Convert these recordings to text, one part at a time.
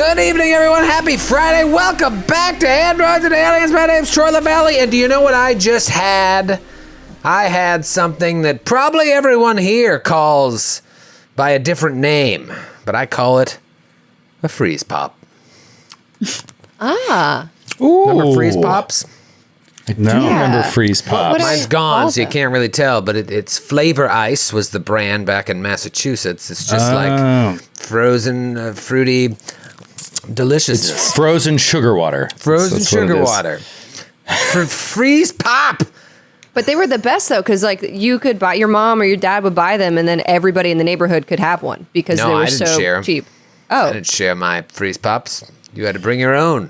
Good evening, everyone. Happy Friday. Welcome back to Androids and Aliens. My name's Troy LaValle, and do you know what I just had? I had something that probably everyone here calls by a different name, but I call it a freeze pop. Remember freeze pops? I do remember freeze pops. Mine's gone, so you can't really tell, but it's Flavor Ice was the brand back in Massachusetts. It's just like frozen, fruity deliciousness. It's frozen sugar water. Frozen sugar water. For freeze pop. But they were the best, though, because like you could buy, your mom or your dad would buy them, and then everybody in the neighborhood could have one because they were so cheap. Oh, I didn't share my freeze pops. You had to bring your own.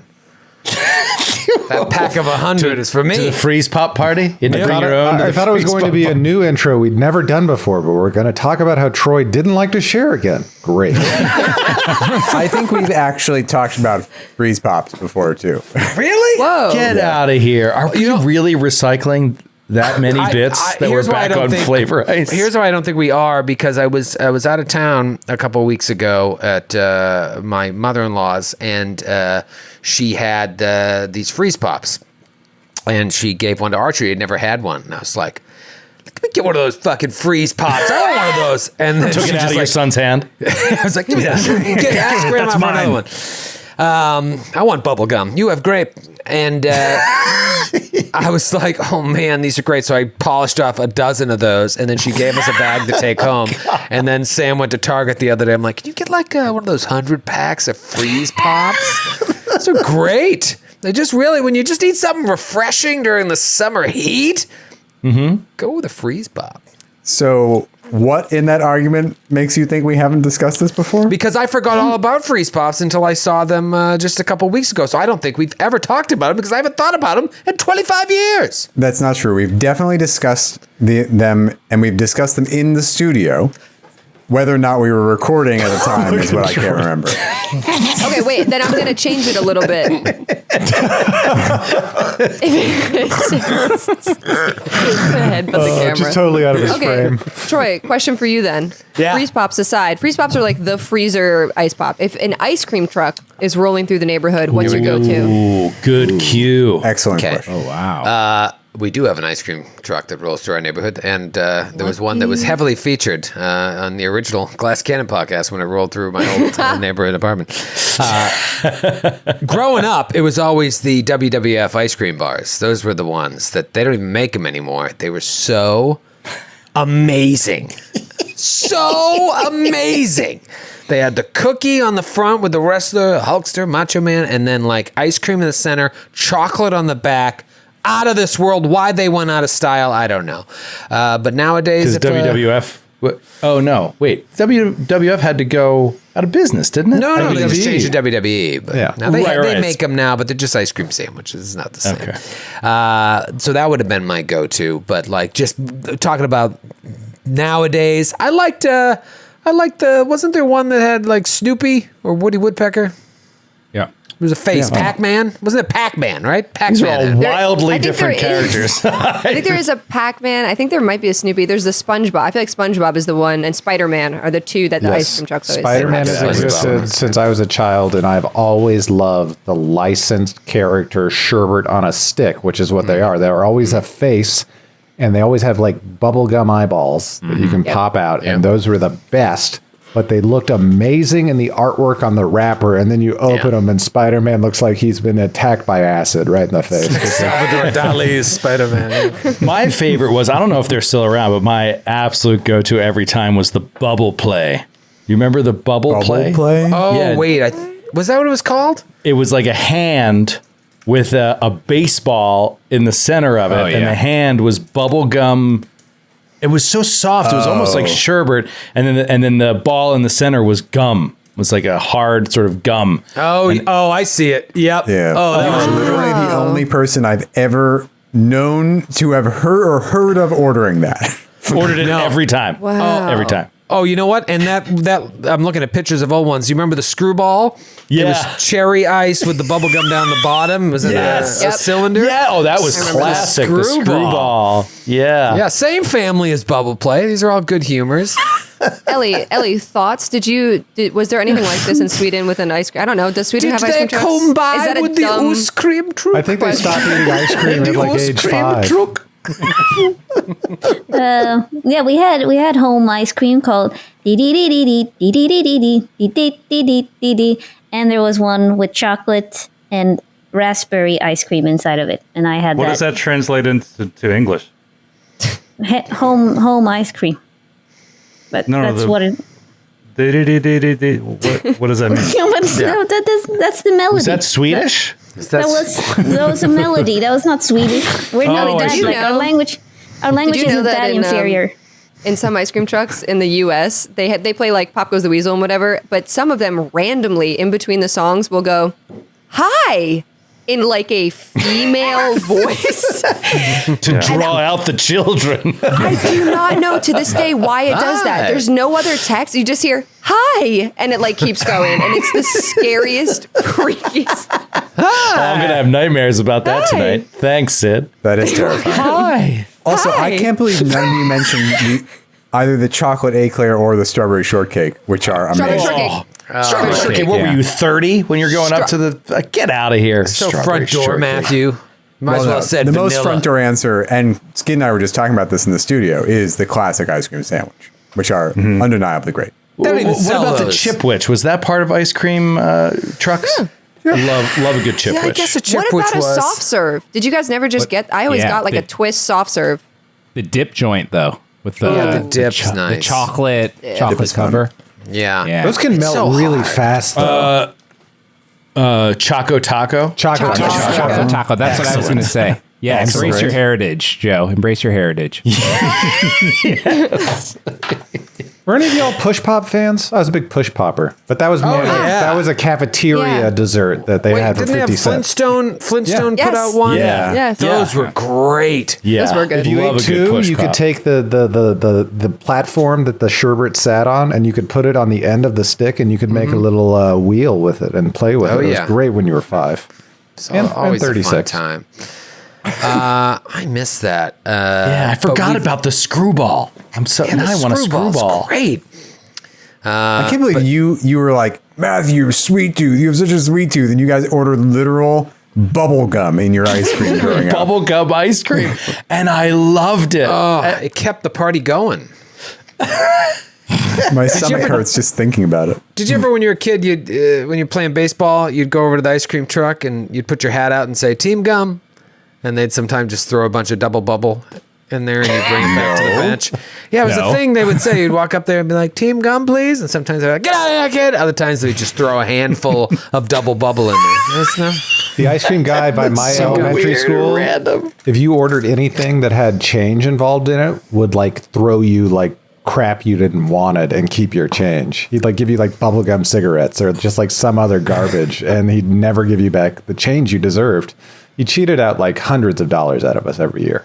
That pack of 100 is for me. To the freeze pop party? You had to bring your own. I thought it was going to be a new intro we'd never done before, but we're going to talk about how Troy didn't like to share again. Great. I think we've actually talked about freeze pops before, too. Really? whoa! Get out of here. Are we really recycling that many bits that were back on Flavor Ice? Here's why I don't think we are, because I was out of town a couple of weeks ago at my mother-in-law's, and she had these freeze pops, and she gave one to Archie. He'd never had one, and I was like, "Let me get one of those fucking freeze pops. I want one of those." And then Took it out of your son's hand. I was like, "Give me that. Ask Grandma for another one." I want bubble gum. You have grape. And I was like, oh man, these are great. So I polished off a dozen of those, and then she gave us a bag to take home. And then Sam went to Target the other day. I'm like, can you get like one of those 100 packs of freeze pops? Those are great. They just really, when you just need something refreshing during the summer heat, go with a freeze pop. So what in that argument makes you think we haven't discussed this before? Because I forgot all about freeze pops until I saw them just a couple weeks ago. So I don't think we've ever talked about them because I haven't thought about them in 25 years. That's not true. We've definitely discussed them, and we've discussed them in the studio. Whether or not we were recording at the time is what I can't remember. Okay, wait. Then I'm going to change it a little bit. Go ahead, put the camera. Just totally out of his frame. Troy, question for you then. Yeah. Freeze pops aside. Freeze pops are like the freezer ice pop. If an ice cream truck is rolling through the neighborhood, what's your go-to? Ooh, good cue. Excellent Okay. question. Oh, wow. We do have an ice cream truck that rolls through our neighborhood, and there was one that was heavily featured on the original Glass Cannon podcast when it rolled through my old neighborhood apartment. Growing up, it was always the WWF ice cream bars. Those were the ones that they don't even make them anymore. They were so amazing. So amazing. They had the cookie on the front with the wrestler, Hulkster, Macho Man, and then like ice cream in the center, chocolate on the back. Out of this world. Why they went out of style, I don't know. But nowadays, Because WWF. Oh, no. Wait. WWF had to go out of business, didn't it? No, they just changed to WWE. But Yeah. now they Right. make them now, but they're just ice cream sandwiches. It's not the same. Okay. So that would have been my go-to. But like just talking about nowadays, I liked wasn't there one that had like Snoopy or Woody Woodpecker? Yeah. It was a face. Pac-Man? Wasn't it Pac-Man, right? These are all Pac-Man. wildly I think different there is. characters. I think there is a Pac-Man. I think there might be a Snoopy. There's the SpongeBob. I feel like SpongeBob is the one, and Spider-Man are the two that the ice cream trucks always Spider-Man have. has existed since I was a child, and I've always loved the licensed character sherbet on a stick, which is what they are. They are always a face, and they always have like bubblegum eyeballs that you can pop out, and those were the best. But they looked amazing in the artwork on the wrapper, and then you open them, and Spider-Man looks like he's been attacked by acid right in the face. Salvador Dali's Spider-Man. My favorite was, I don't know if they're still around, but my absolute go-to every time was the bubble play. You remember the bubble play? Oh, Yeah. wait. Was that what it was called? It was like a hand with a baseball in the center of it, and the hand was bubble gum. It was so soft. It was almost like sherbet, and then the ball in the center was gum. It was like a hard sort of gum. Oh, I see it. Yep. Yeah. Oh, that was literally the only person I've ever known to have heard of ordering that. Ordered it every time. Wow. Every time. Oh, you know what? And that I'm looking at pictures of old ones. You remember the screwball? Yeah. It was cherry ice with the bubble gum down the bottom. Was it a cylinder? Yeah. Oh, that was classic. The screwball. Yeah. Yeah. Same family as Bubble Play. These are all good humors. Ellie, thoughts? Was there anything like this in Sweden with an ice cream? I don't know. Does Sweden have ice cream trucks? Come by with the ice cream truck? I think they stopped eating ice cream at like age 5. Yeah, we had home ice cream called dee dee dee dee dee dee dee dee dee dee dee dee dee dee, and there was one with chocolate and raspberry ice cream inside of it, and I had What does that translate into English? home ice cream. But that's what it. What does that mean? No, that's the melody. Was that Swedish? That was a melody. That was not Swedish. We're not that. Like, our language isn't that inferior. In some ice cream trucks in the U.S., they play like Pop Goes the Weasel and whatever, but some of them randomly in between the songs will go, "Hi," in like a female voice to draw out the children. I do not know to this day why it does that. There's no other text. You just hear "Hi," and it like keeps going, and it's the scariest, freakiest. Oh, I'm gonna have nightmares about that tonight. Thanks, Sid. That is terrifying. Hi. Also, I can't believe none of you mentioned either the chocolate eclair or the strawberry shortcake, which are amazing. Strawberry shortcake. What were you, 30 when you're going up to the? Get out of here! So front door, Matthew. Might as well have said the vanilla. most front door answer, and Skid and I were just talking about this in the studio, is the classic ice cream sandwich, which are undeniably great. They don't even What sell about those. the Chipwich? Was that part of ice cream trucks? Love a good Chipwich. Yeah, I guess a Chipwich What about was. a soft serve? Did you guys never just get? I always got like a twist soft serve. The dip joint though, with the the dip's nice. the chocolate is fun. cover. Yeah. Those can melt so really hard. fast, though. Choco Taco. Chocolate Chocolate taco. That's what I was going to say. Yeah, Excellent. embrace your heritage, Joe. Embrace your heritage. Were any of y'all Push Pop fans? I was a big Push Popper, but that was more that was a cafeteria dessert that they had for didn't they 50 have cents. Flintstone Yeah. put out one? Yeah. Yes. Those were great. Yeah, Those were good. If you Love ate a good two, push you pop. could take the platform that the sherbet sat on, and you could put it on the end of the stick, and you could make a little wheel with it and play with Oh, it. It yeah. was great when you were 5. It's And always a fun 36. time. I miss that. Yeah, I forgot about the screwball. I want a screwball. Great. I can't believe you were like, Matthew, sweet tooth. You have such a sweet tooth, and you guys ordered literal bubble gum in your ice cream growing up. Bubble gum ice cream, and I loved it. It kept the party going. My stomach hurts just thinking about it. Did you ever, when you were a kid, when you're playing baseball, you'd go over to the ice cream truck and you'd put your hat out and say, "Team Gum," and they'd sometimes just throw a bunch of double bubble in there and you'd bring it back to the bench. Yeah, it was a thing they would say. You'd walk up there and be like, "Team Gum, please." And sometimes they're like, "Get out of here, kid." Other times they'd just throw a handful of double bubble in there. The ice cream guy by my elementary school, if you ordered anything that had change involved in it, would like throw you like crap you didn't want it and keep your change. He'd like give you like bubblegum cigarettes or just like some other garbage, and he'd never give you back the change you deserved. He cheated out like hundreds of dollars out of us every year.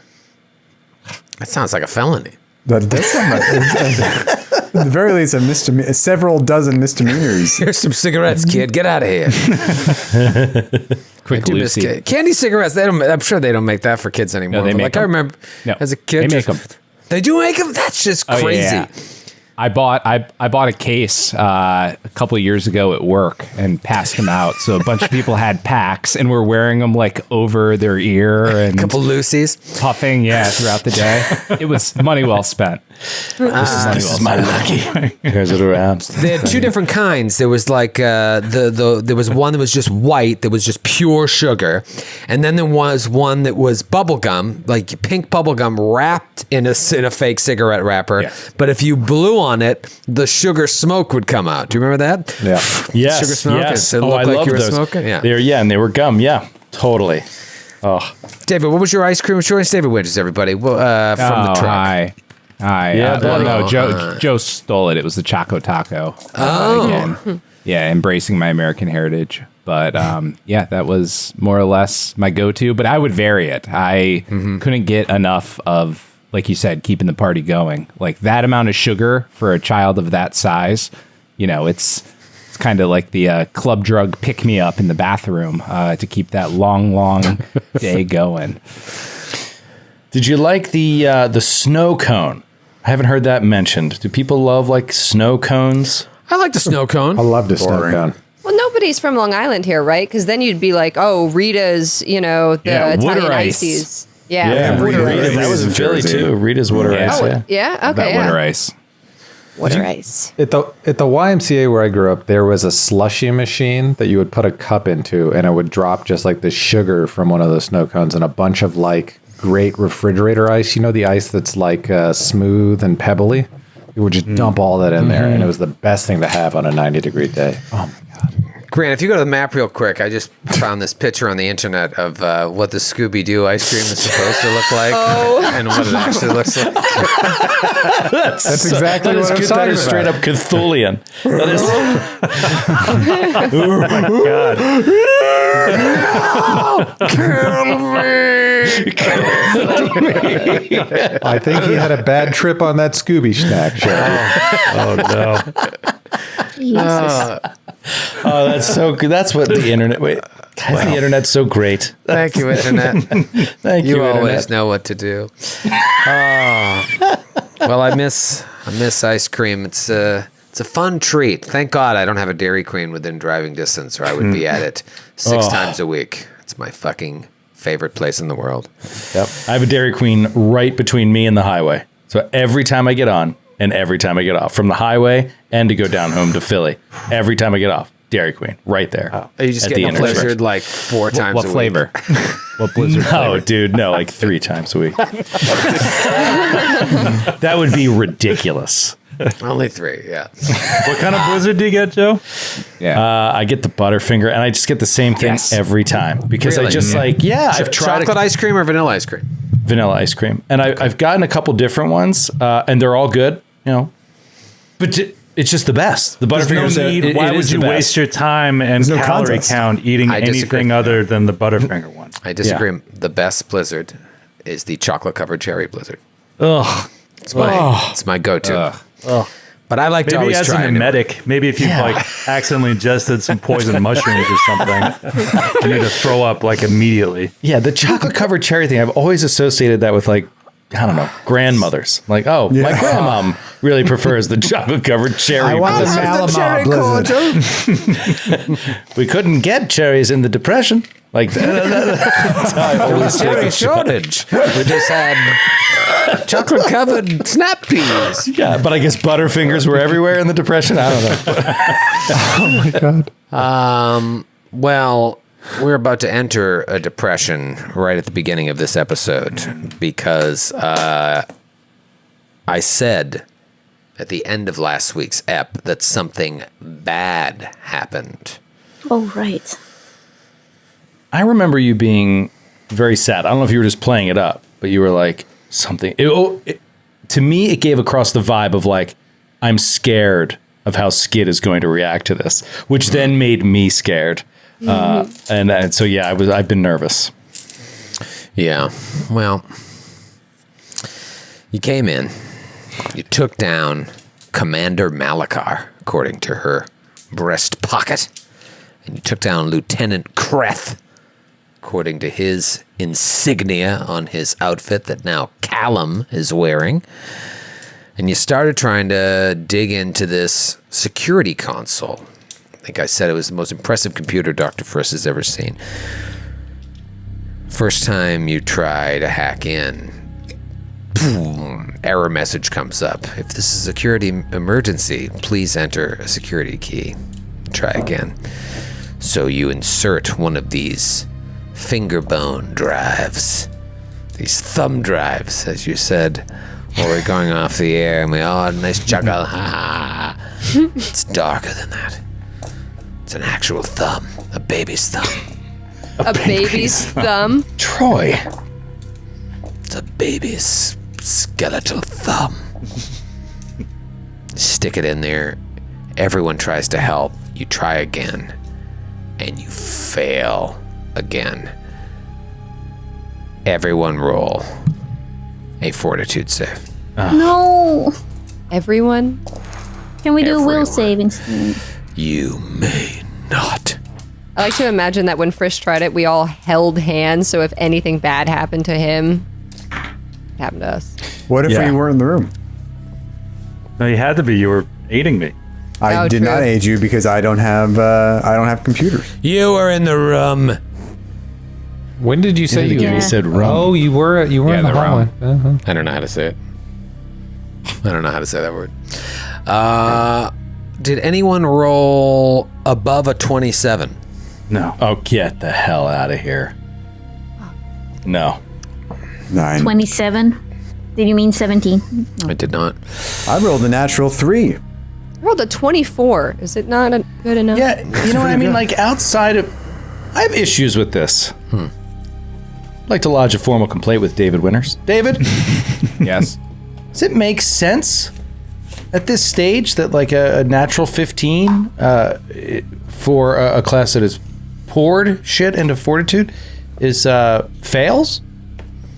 That sounds like a felony. That does sound like, at the very least, a misdemeanor, several dozen misdemeanors. Here's some cigarettes, kid. Get out of here. Quick Lucy. Candy cigarettes. I'm sure they don't make that for kids anymore. No, they but make like I them. remember as a kid, They make them. They do make them. That's just crazy. Yeah. I bought a case a couple of years ago at work and passed them out. So a bunch of people had packs and were wearing them like over their ear and A couple Lucy's. puffing, throughout the day. It was money well spent. This is my lucky. Here's it around. They had two different kinds. There was like there was one that was just white, that was just pure sugar, and then there was one that was bubble gum, like pink bubble gum wrapped in a fake cigarette wrapper. Yeah. But if you blew on it, the sugar smoke would come out. Do you remember that? Yeah. Yes, Sugar smoke? yes. It looked I like love you were those. smoking? Yeah. And they were gum. Yeah, totally. Oh, David, what was your ice cream choice? David Winters, everybody, from the truck. Hi. Yeah, Well, no, buddy. Joe stole it. It was the Choco Taco. Oh. Again. Yeah, embracing my American heritage. But that was more or less my go-to. But I would vary it. I couldn't get enough of like you said, keeping the party going. Like that amount of sugar for a child of that size, it's kind of like the club drug pick me up in the bathroom to keep that long day going. Did you like the snow cone? I haven't heard that mentioned. Do people love like snow cones? I like the snow cone. I love the snow cone. Well, nobody's from Long Island here, right? Because then you'd be like, oh, Rita's, the Italian water ice. ices. Yeah, Rita, that was in Philly too. Rita's water ice. Yeah. Yeah, okay, That yeah. water ice. Water ice. At the YMCA where I grew up, there was a slushy machine that you would put a cup into, and it would drop just like the sugar from one of those snow cones and a bunch of like great refrigerator ice. The ice that's like smooth and pebbly. You would just dump all that in there, and it was the best thing to have on a 90-degree day. Oh my god! Grant, if you go to the map real quick, I just found this picture on the internet of what the Scooby-Doo ice cream is supposed to look like and what it actually looks like. That's exactly what I'm That talking is about. straight up Cthulian. That is. I think he had a bad trip on that Scooby snack, Sherry. Oh no. Jesus. Oh, that's so good. That's what the internet. Wait, guys, the internet's so great. Thank you, Internet. Thank you, You always internet. know what to do. Well, I miss ice cream. It's a fun treat. Thank God I don't have a Dairy Queen within driving distance, or I would be at it 6 times a week. It's my fucking favorite place in the world. Yep. I have a Dairy Queen right between me and the highway. So every time I get on and every time I get off from the highway and to go down home to Philly, every time I get off, Dairy Queen right there. Are you just at the getting intersection. blizzard like 4 times What a flavor? week? What blizzard No, flavor? dude, no, like 3 times a week. That would be ridiculous. Only 3, yeah. What kind of blizzard do you get, Joe? Yeah. I get the Butterfinger, and I just get the same thing Yes. every time because I Really? just I've tried Chocolate ice cream or vanilla ice cream? vanilla ice cream, and I've gotten a couple different ones, and they're all good, But it's just the best. The There's no Butterfingers. need. Why would you waste your time and no calorie contest. count eating I disagree. anything other than the Butterfinger one? I disagree. The best blizzard is the chocolate-covered cherry blizzard. Ugh. It's my go-to. But I like to Maybe always as try an a new one. emetic, maybe if you've accidentally ingested some poison mushrooms or something, you need to throw up like immediately. Yeah, the chocolate covered cherry thing. I've always associated that with grandmothers. Like, my grandmom really prefers the chocolate covered cherry. I want the blizzard. Malamar blizzard. We couldn't get cherries in the Depression. Like that's how I always take Cherry it. shortage. We just had chocolate-covered snap peas. Yeah, but I guess Butterfingers were everywhere in the Depression. I don't know. Well, we're about to enter a depression right at the beginning of this episode because I said at the end of last week's ep that something bad happened. Oh, right. I remember you being very sad. I don't know if you were just playing it up, but you were like something. To me, it gave across the vibe of like, I'm scared of how Skid is going to react to this, which then made me scared. And so yeah, I've been nervous. Yeah. Well, you came in. You took down Commander Malachar, according to her breast pocket. And you took down Lieutenant Kreth, according to his insignia on his outfit that now Callum is wearing. And you started trying to dig into this security console. I think I said it was the most impressive computer Dr. Friss has ever seen. First time you try to hack in, boom, error message comes up. If this is a security emergency, please enter a security key. Try again. So you insert one of these finger bone drives, these thumb drives, as you said, while we're going off the air, and we all had a nice chuckle. Ha ha. It's darker than that. It's an actual thumb, a baby's thumb. A baby's thumb. Troy. It's a baby's skeletal thumb. Stick it in there. Everyone tries to help. You try again. And you fail again. Everyone roll a fortitude save. No. Everyone? Can we do a Everyone. will save instead? You may not. I like to imagine that when Friss tried it, we all held hands, so if anything bad happened to him, it happened to us. What if Yeah. we weren't in the room? No, you had to be. You were aiding me. I Oh, did true. not aid you because I don't have computers. You were in the room. When did you say you? Yeah. He said rum. Oh, you were in the the hallway. Uh-huh. I don't know how to say it. I don't know how to say that word. Did anyone roll above a 27? No. Oh, get the hell out of here. No. 9. 27. Did you mean 17? I did not. I rolled a natural 3. I rolled a 24. Is it not good enough? Yeah, you know what I mean? Like, outside of... I have issues with this. I'd like to lodge a formal complaint with David Winters. David, Yes. does it make sense at this stage that, like, a natural 15 for a class that has poured shit into fortitude is fails?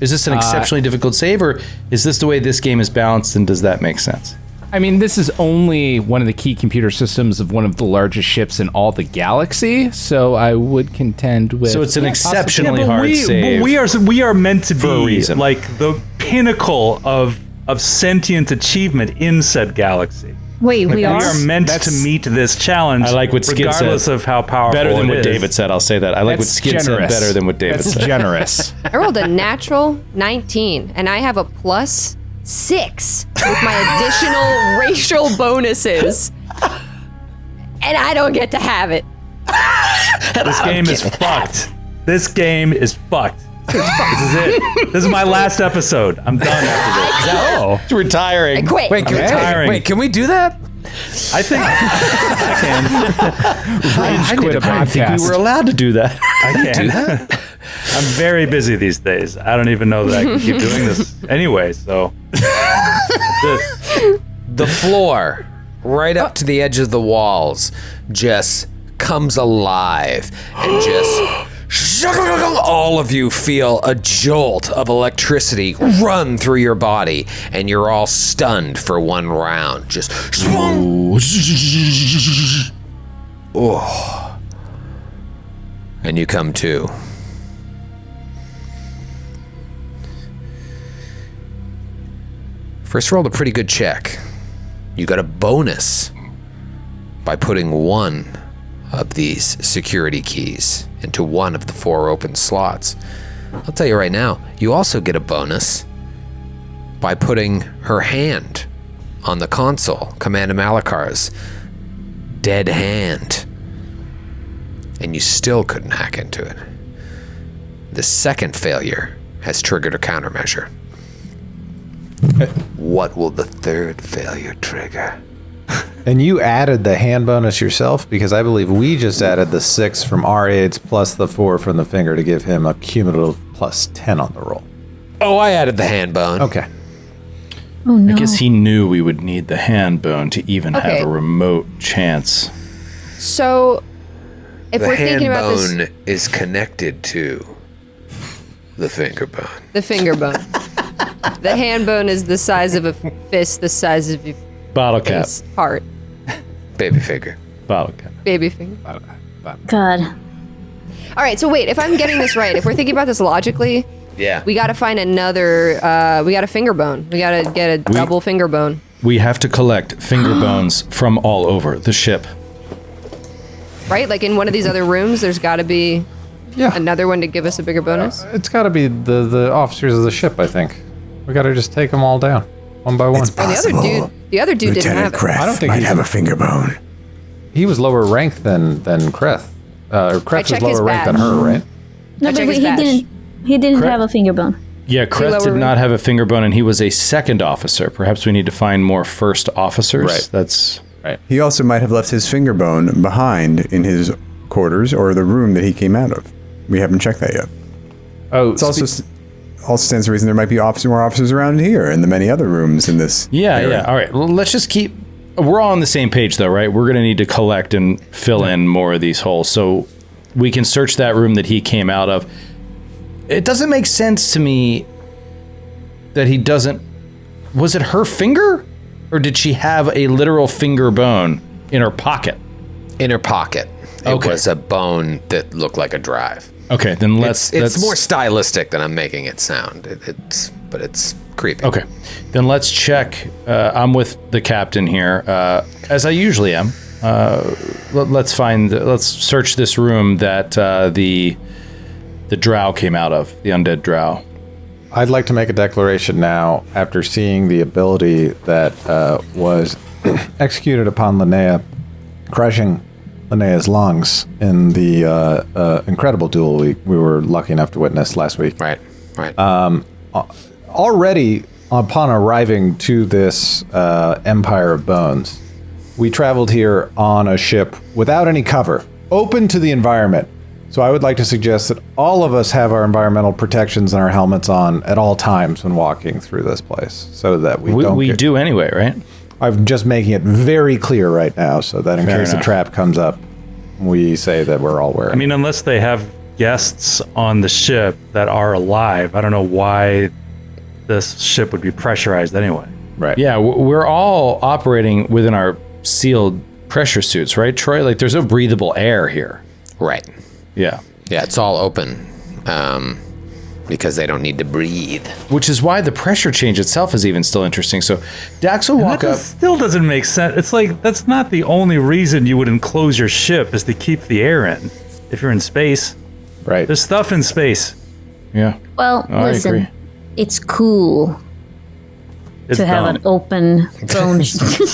Is this an exceptionally difficult save, or is this the way this game is balanced, and does that make sense? I mean, this is only one of the key computer systems of one of the largest ships in all the galaxy, so I would contend with. So it's an exceptionally Yeah, but hard save. but we are meant to for a be reason. like the pinnacle of sentient achievement in said galaxy. Wait, we We are? are meant to meet this challenge. I like what Skid said. regardless of how powerful. Better than it what is. David said. I'll say that. I like what That's Skid generous. said better than what David That's said. generous. I rolled a natural 19, and I have a plus 6 with my additional racial bonuses. And I don't get to have it. This game is fucked. This game is fucked. This is it. This is my last episode. I'm done after this. Oh. It's retiring. Quit. Retiring. Can we do that? I think I can. Quit a I think podcast. we were allowed to do that. I can. I'm very busy these days. I don't even know that I can keep doing this anyway. So The floor, right up to the edge of the walls, just comes alive and just. All of you feel a jolt of electricity run through your body, and you're all stunned for one round. Just. Oh. And you come to. First rolled a pretty good check. You got a bonus by putting one of these security keys into one of the 4 open slots. I'll tell you right now, you also get a bonus by putting her hand on the console, Commander Malakar's dead hand. And you still couldn't hack into it. The second failure has triggered a countermeasure. What will the third failure trigger? And you added the hand bonus yourself, because I believe we just added the 6 from our aids plus the 4 from the finger to give him a cumulative plus 10 on the roll. Oh, I added the hand bone. Okay. Oh no. I guess he knew we would need the hand bone to even Okay. have a remote chance. So, if The we're hand thinking about this, bone is connected to the finger bone. the finger bone. The hand bone is the size of a fist, the size of your Bottle cap. face, heart, Baby finger. Bottle cap. baby finger. God. All right, so wait, if I'm getting this right, if we're thinking about this logically, Yeah. we got to find another. We got a finger bone. We got to get a double finger bone, We have to collect finger bones from all over the ship. right? Like in one of these other rooms, there's got to be another one to give us a bigger bonus. It's got to be the officers of the ship, I think. We got to just take them all down, one by one. It's Oh, the other dude didn't have Lieutenant it. Kreth I don't think might he's have a- a finger bone. He was lower ranked than Kreth. Kreth check was his lower ranked than badge. her, right? No, I but check his he badge. didn't. He didn't Correct. have a finger bone. Yeah, Kreth lower did rank? not have a finger bone, and he was a second officer. Perhaps we need to find more first officers. Right. That's He also might have left his finger bone behind in his quarters or the room that he came out of. We haven't checked that yet. Oh, It's also stands to reason there might be more officers around here and the many other rooms in this. yeah, area. yeah. All right, well, let's just keep. We're all on the same page, though, right? We're going to need to collect and fill in more of these holes, so we can search that room that he came out of. It doesn't make sense to me that he doesn't. Was it her finger, or did she have a literal finger bone in her pocket? In her pocket. It was a bone that looked like a drive. Okay, then let's. It's more stylistic than I'm making it sound. But it's creepy. Okay, then let's check. I'm with the captain here, as I usually am. Let's search this room that the drow came out of, the undead drow. I'd like to make a declaration now after seeing the ability that was executed upon Linnea, crushing Linnea's lungs in the incredible duel we were lucky enough to witness last week. Right. Already, upon arriving to this Empire of Bones, we traveled here on a ship without any cover, open to the environment. So I would like to suggest that all of us have our environmental protections and our helmets on at all times when walking through this place, so that we do anyway, right? I'm just making it very clear right now, so that in case a trap comes up, we say that we're all wearing. I mean, unless they have guests on the ship that are alive, I don't know why this ship would be pressurized anyway. Right. Yeah, we're all operating within our sealed pressure suits, right, Troy? Like, there's no breathable air here. Right. Yeah. Yeah, it's all open because they don't need to breathe. Which is why the pressure change itself is even still interesting. So Dax will walk up. Still doesn't make sense. It's like, that's not the only reason you would enclose your ship, is to keep the air in. If you're in space. Right. There's stuff in space. Yeah. Well, listen, it's cool to have an open bone.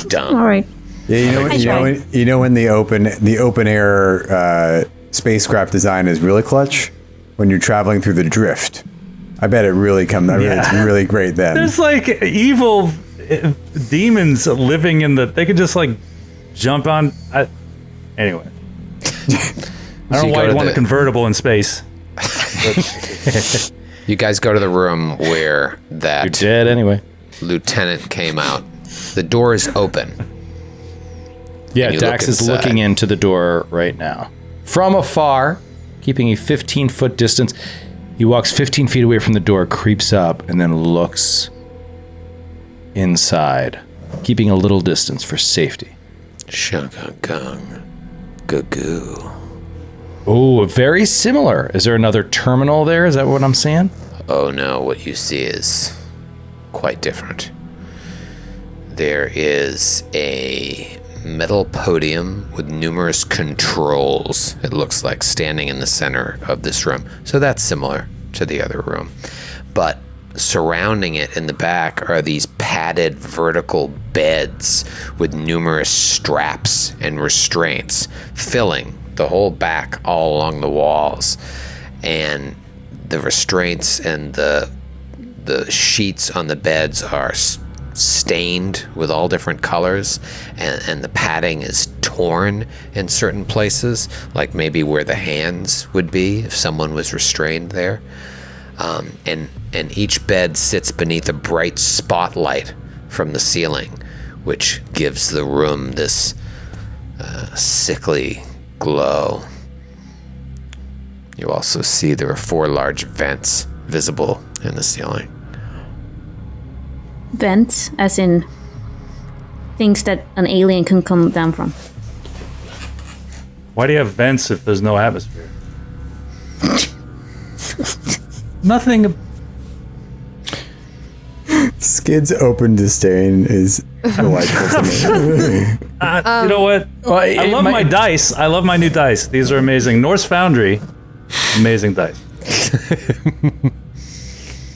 Dumb. All right. Yeah, you know when the open air spacecraft design is really clutch? When you're traveling through the drift. I bet it really comes. It's really great then. There's like evil demons living in the. They could just like jump on. Anyway, I don't know why you want a convertible in space. You guys go to the room where that You're dead anyway. lieutenant came out. The door is open. Yeah, Dax is looking into the door right now. From afar, keeping a 15-foot distance, he walks 15 feet away from the door, creeps up, and then looks inside, keeping a little distance for safety. Shung-gung. Goo-goo. Oh, very similar. Is there another terminal there? Is that what I'm saying? Oh no, what you see is quite different. There is a metal podium with numerous controls, it looks like, standing in the center of this room. So that's similar to the other room. But surrounding it in the back are these padded vertical beds with numerous straps and restraints filling the whole back all along the walls. And the restraints and the sheets on the beds are stained with all different colors, and the padding is torn in certain places, like maybe where the hands would be if someone was restrained there. And each bed sits beneath a bright spotlight from the ceiling, which gives the room this sickly glow. You also see there are 4 large vents visible in the ceiling. Vents, as in things that an alien can come down from. Why do you have vents if there's no atmosphere? Nothing. Skid's open disdain is delightful to me. You know what? I love my dice. I love my new dice. These are amazing. Norse Foundry, amazing dice.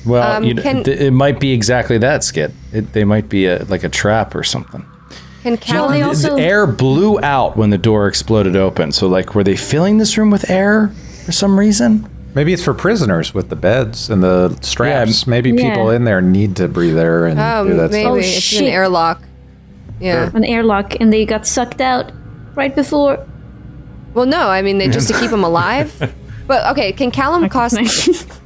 Well, it might be exactly that, Skid. They might be like a trap or something. Can Callum The air blew out when the door exploded open. So, like, were they filling this room with air for some reason? Maybe it's for prisoners with the beds and the straps. Yeah, maybe people in there need to breathe air and do that maybe stuff. it's an airlock. Yeah. An airlock, and they got sucked out right before. Well, no, I mean, just to keep them alive. But okay, can Callum cast?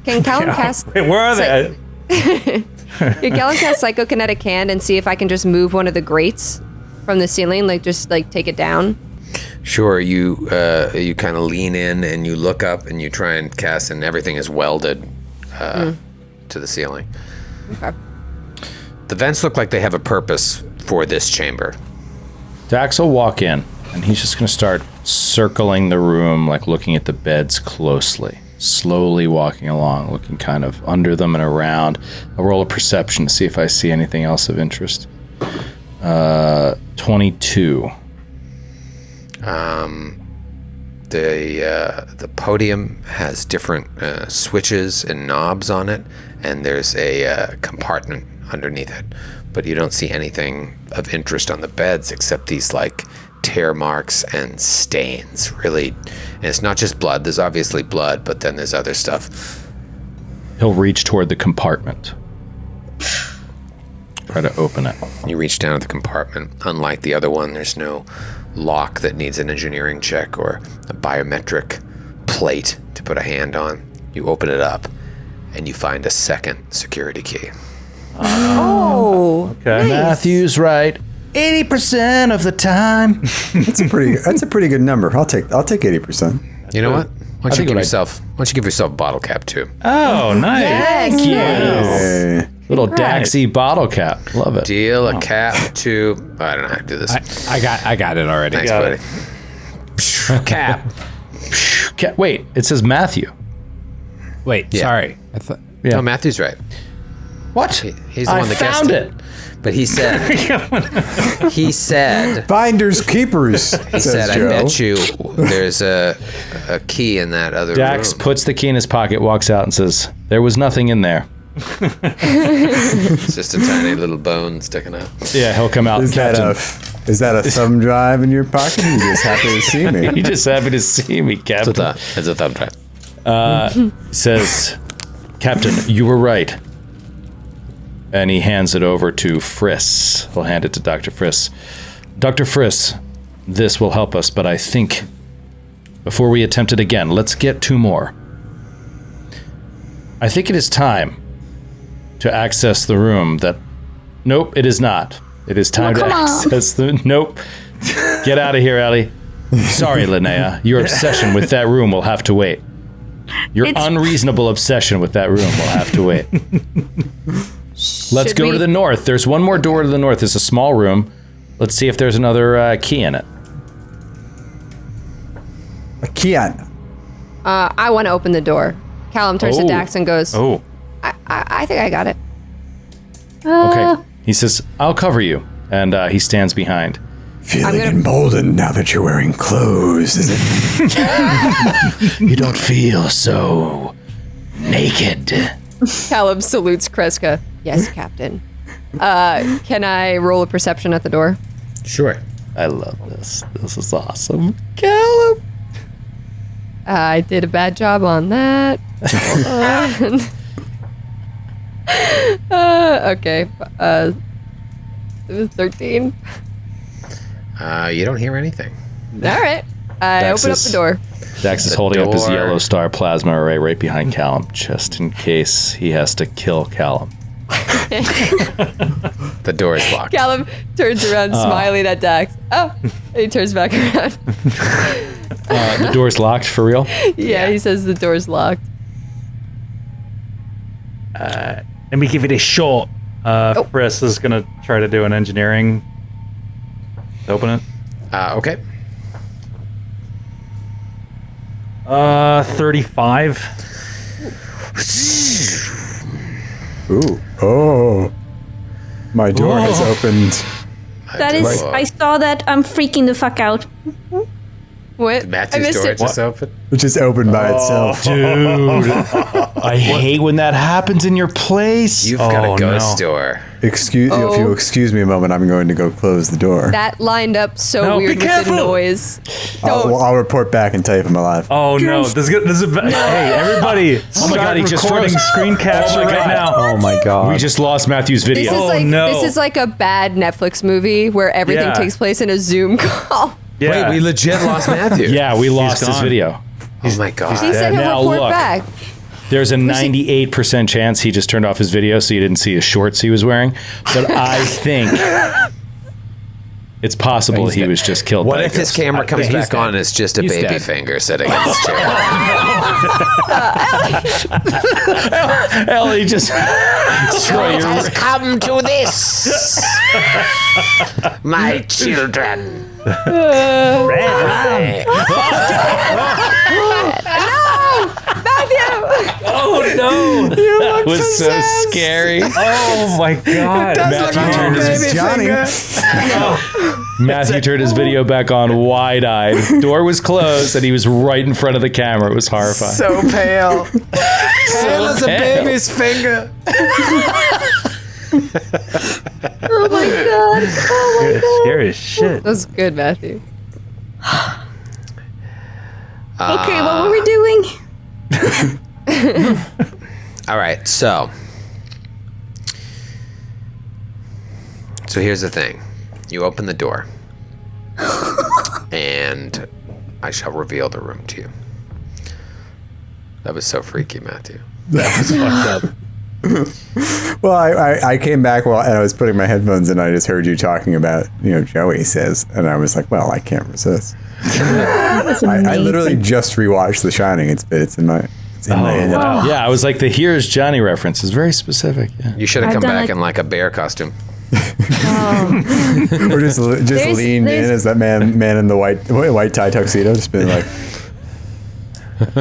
Can Callum cast? Wait, where are they? Can Callum cast psychokinetic hand and see if I can just move one of the grates from the ceiling, just take it down? Sure, you kind of lean in and you look up and you try and cast, and everything is welded to the ceiling. Okay. The vents look like they have a purpose for this chamber. Dax will walk in, and he's just going to start circling the room, like looking at the beds closely, slowly walking along, looking kind of under them and around. I'll roll a perception to see if I see anything else of interest. 22. The podium has different switches and knobs on it, and there's a compartment underneath it. But you don't see anything of interest on the beds except these like tear marks and stains. Really, and it's not just blood. There's obviously blood, but then there's other stuff. He'll reach toward the compartment. Try to open it. You reach down at the compartment. Unlike the other one, there's no lock that needs an engineering check or a biometric plate to put a hand on. You open it up, and you find a second security key. Oh, Okay. nice. Matthew's right. 80% of the time. That's a pretty good number. I'll take 80%. You know what? Why don't you give yourself a bottle cap too? Oh, nice. Yes, Thank you. nice. Hey. Little Right. Daxy bottle cap. Love it. Deal a cap to. I don't know how to do this. I got it already. Thanks, got buddy. Cap. Wait, it says Matthew. Wait, Yeah. sorry. I thought. Yeah. No, Matthew's right. What? He's the one that found guessed it. But he said, Finders keepers. he said, I Joe. bet you there's a key in that other Dax room. puts the key in his pocket, walks out, and says, "There was nothing in there." It's just a tiny little bone sticking out. Yeah, he'll come out. Is that a thumb drive in your pocket? You just happy to see me. You're just happy to see me, Captain. It's a thumb drive. He says, "Captain, you were right." And he hands it over to Friss. He'll hand it to Dr. Friss. Dr. Friss, this will help us, but I think before we attempt it again, let's get 2 more. I think it is time to access the room that... Nope, it is not. It is time to come on. access the... Nope. Get out of here, Ellie. Sorry, Linnea. Your obsession with that room will have to wait. Your unreasonable obsession with that room will have to wait. Let's Should go we- to the north. There's one more door to the north. It's a small room. Let's see if there's another key in it. A Kian. I want to open the door. Callum turns to Oh. Dax and goes, Oh, I think I got it. Okay. He says, "I'll cover you." And he stands behind. Feeling gonna- emboldened now that you're wearing clothes, is it? You don't feel so naked. Callum salutes Kreska. Yes, Captain. Can I roll a perception at the door? Sure. I love this. This is awesome. Callum. I did a bad job on that. Hold on. Okay. It was 13. You don't hear anything. All right. I Dax open up is- the door. Dax is The holding up his door. yellow star plasma array right behind Callum, just in case he has to kill Callum. The door is locked. Callum turns around, smiling at Dax. Oh, and he turns back around. The door's locked for real? Yeah, he says the door's locked. let me give it a shot. Friss is going to try to do an engineering to open it. Okay. 35. Ooh. Oh. My door has opened. That is, I saw that. I'm freaking the fuck out. What? I Matthew's missed door it. just open. It just opened by itself. Dude. I hate when that happens in your place. You've got Oh, a ghost no. door. If you excuse me a moment, I'm going to go close the door. That lined up so No, be weird with the careful. noise. I'll report back and tell you if I'm alive. Oh no! This is hey everybody! Oh my God, he just recording froze. screen capture Oh my right God. now. Oh my god. We just lost Matthew's This video. is no. this is like a bad Netflix movie where everything Yeah. takes place in a Zoom call. Yeah. Wait, we legit lost Matthew. Yeah, we lost his gone. video. Oh my god. He said he'll Now report look. back. There's a 98% chance he just turned off his video so you didn't see his shorts he was wearing. But I think It's possible he was just killed. What by if his camera comes back on and it's just a baby dead. finger sitting in his chair? Ellie just destroy It your has come to this, my children. That was so scary. Oh my god. Matthew turned his video back on wide-eyed. Door was closed and he was right in front of the camera. It was horrifying. So pale. Pale as a baby's finger. Oh my god. Oh my god. Scary as shit. That was good, Matthew. Okay, what were we doing? All right, so here's the thing. You open the door, and I shall reveal the room to you. That was so freaky, Matthew. That was fucked up. Well, I came back and I was putting my headphones in. I just heard you talking about, Joey says, and I was like, well, I can't resist. I literally just rewatched The Shining. It's in my head. Wow. Yeah, I was like, the Here's Johnny reference is very specific. Yeah. You should have I've come done back it. in like a bear costume. Or just leaned in as that man in the white tie tuxedo, just been like,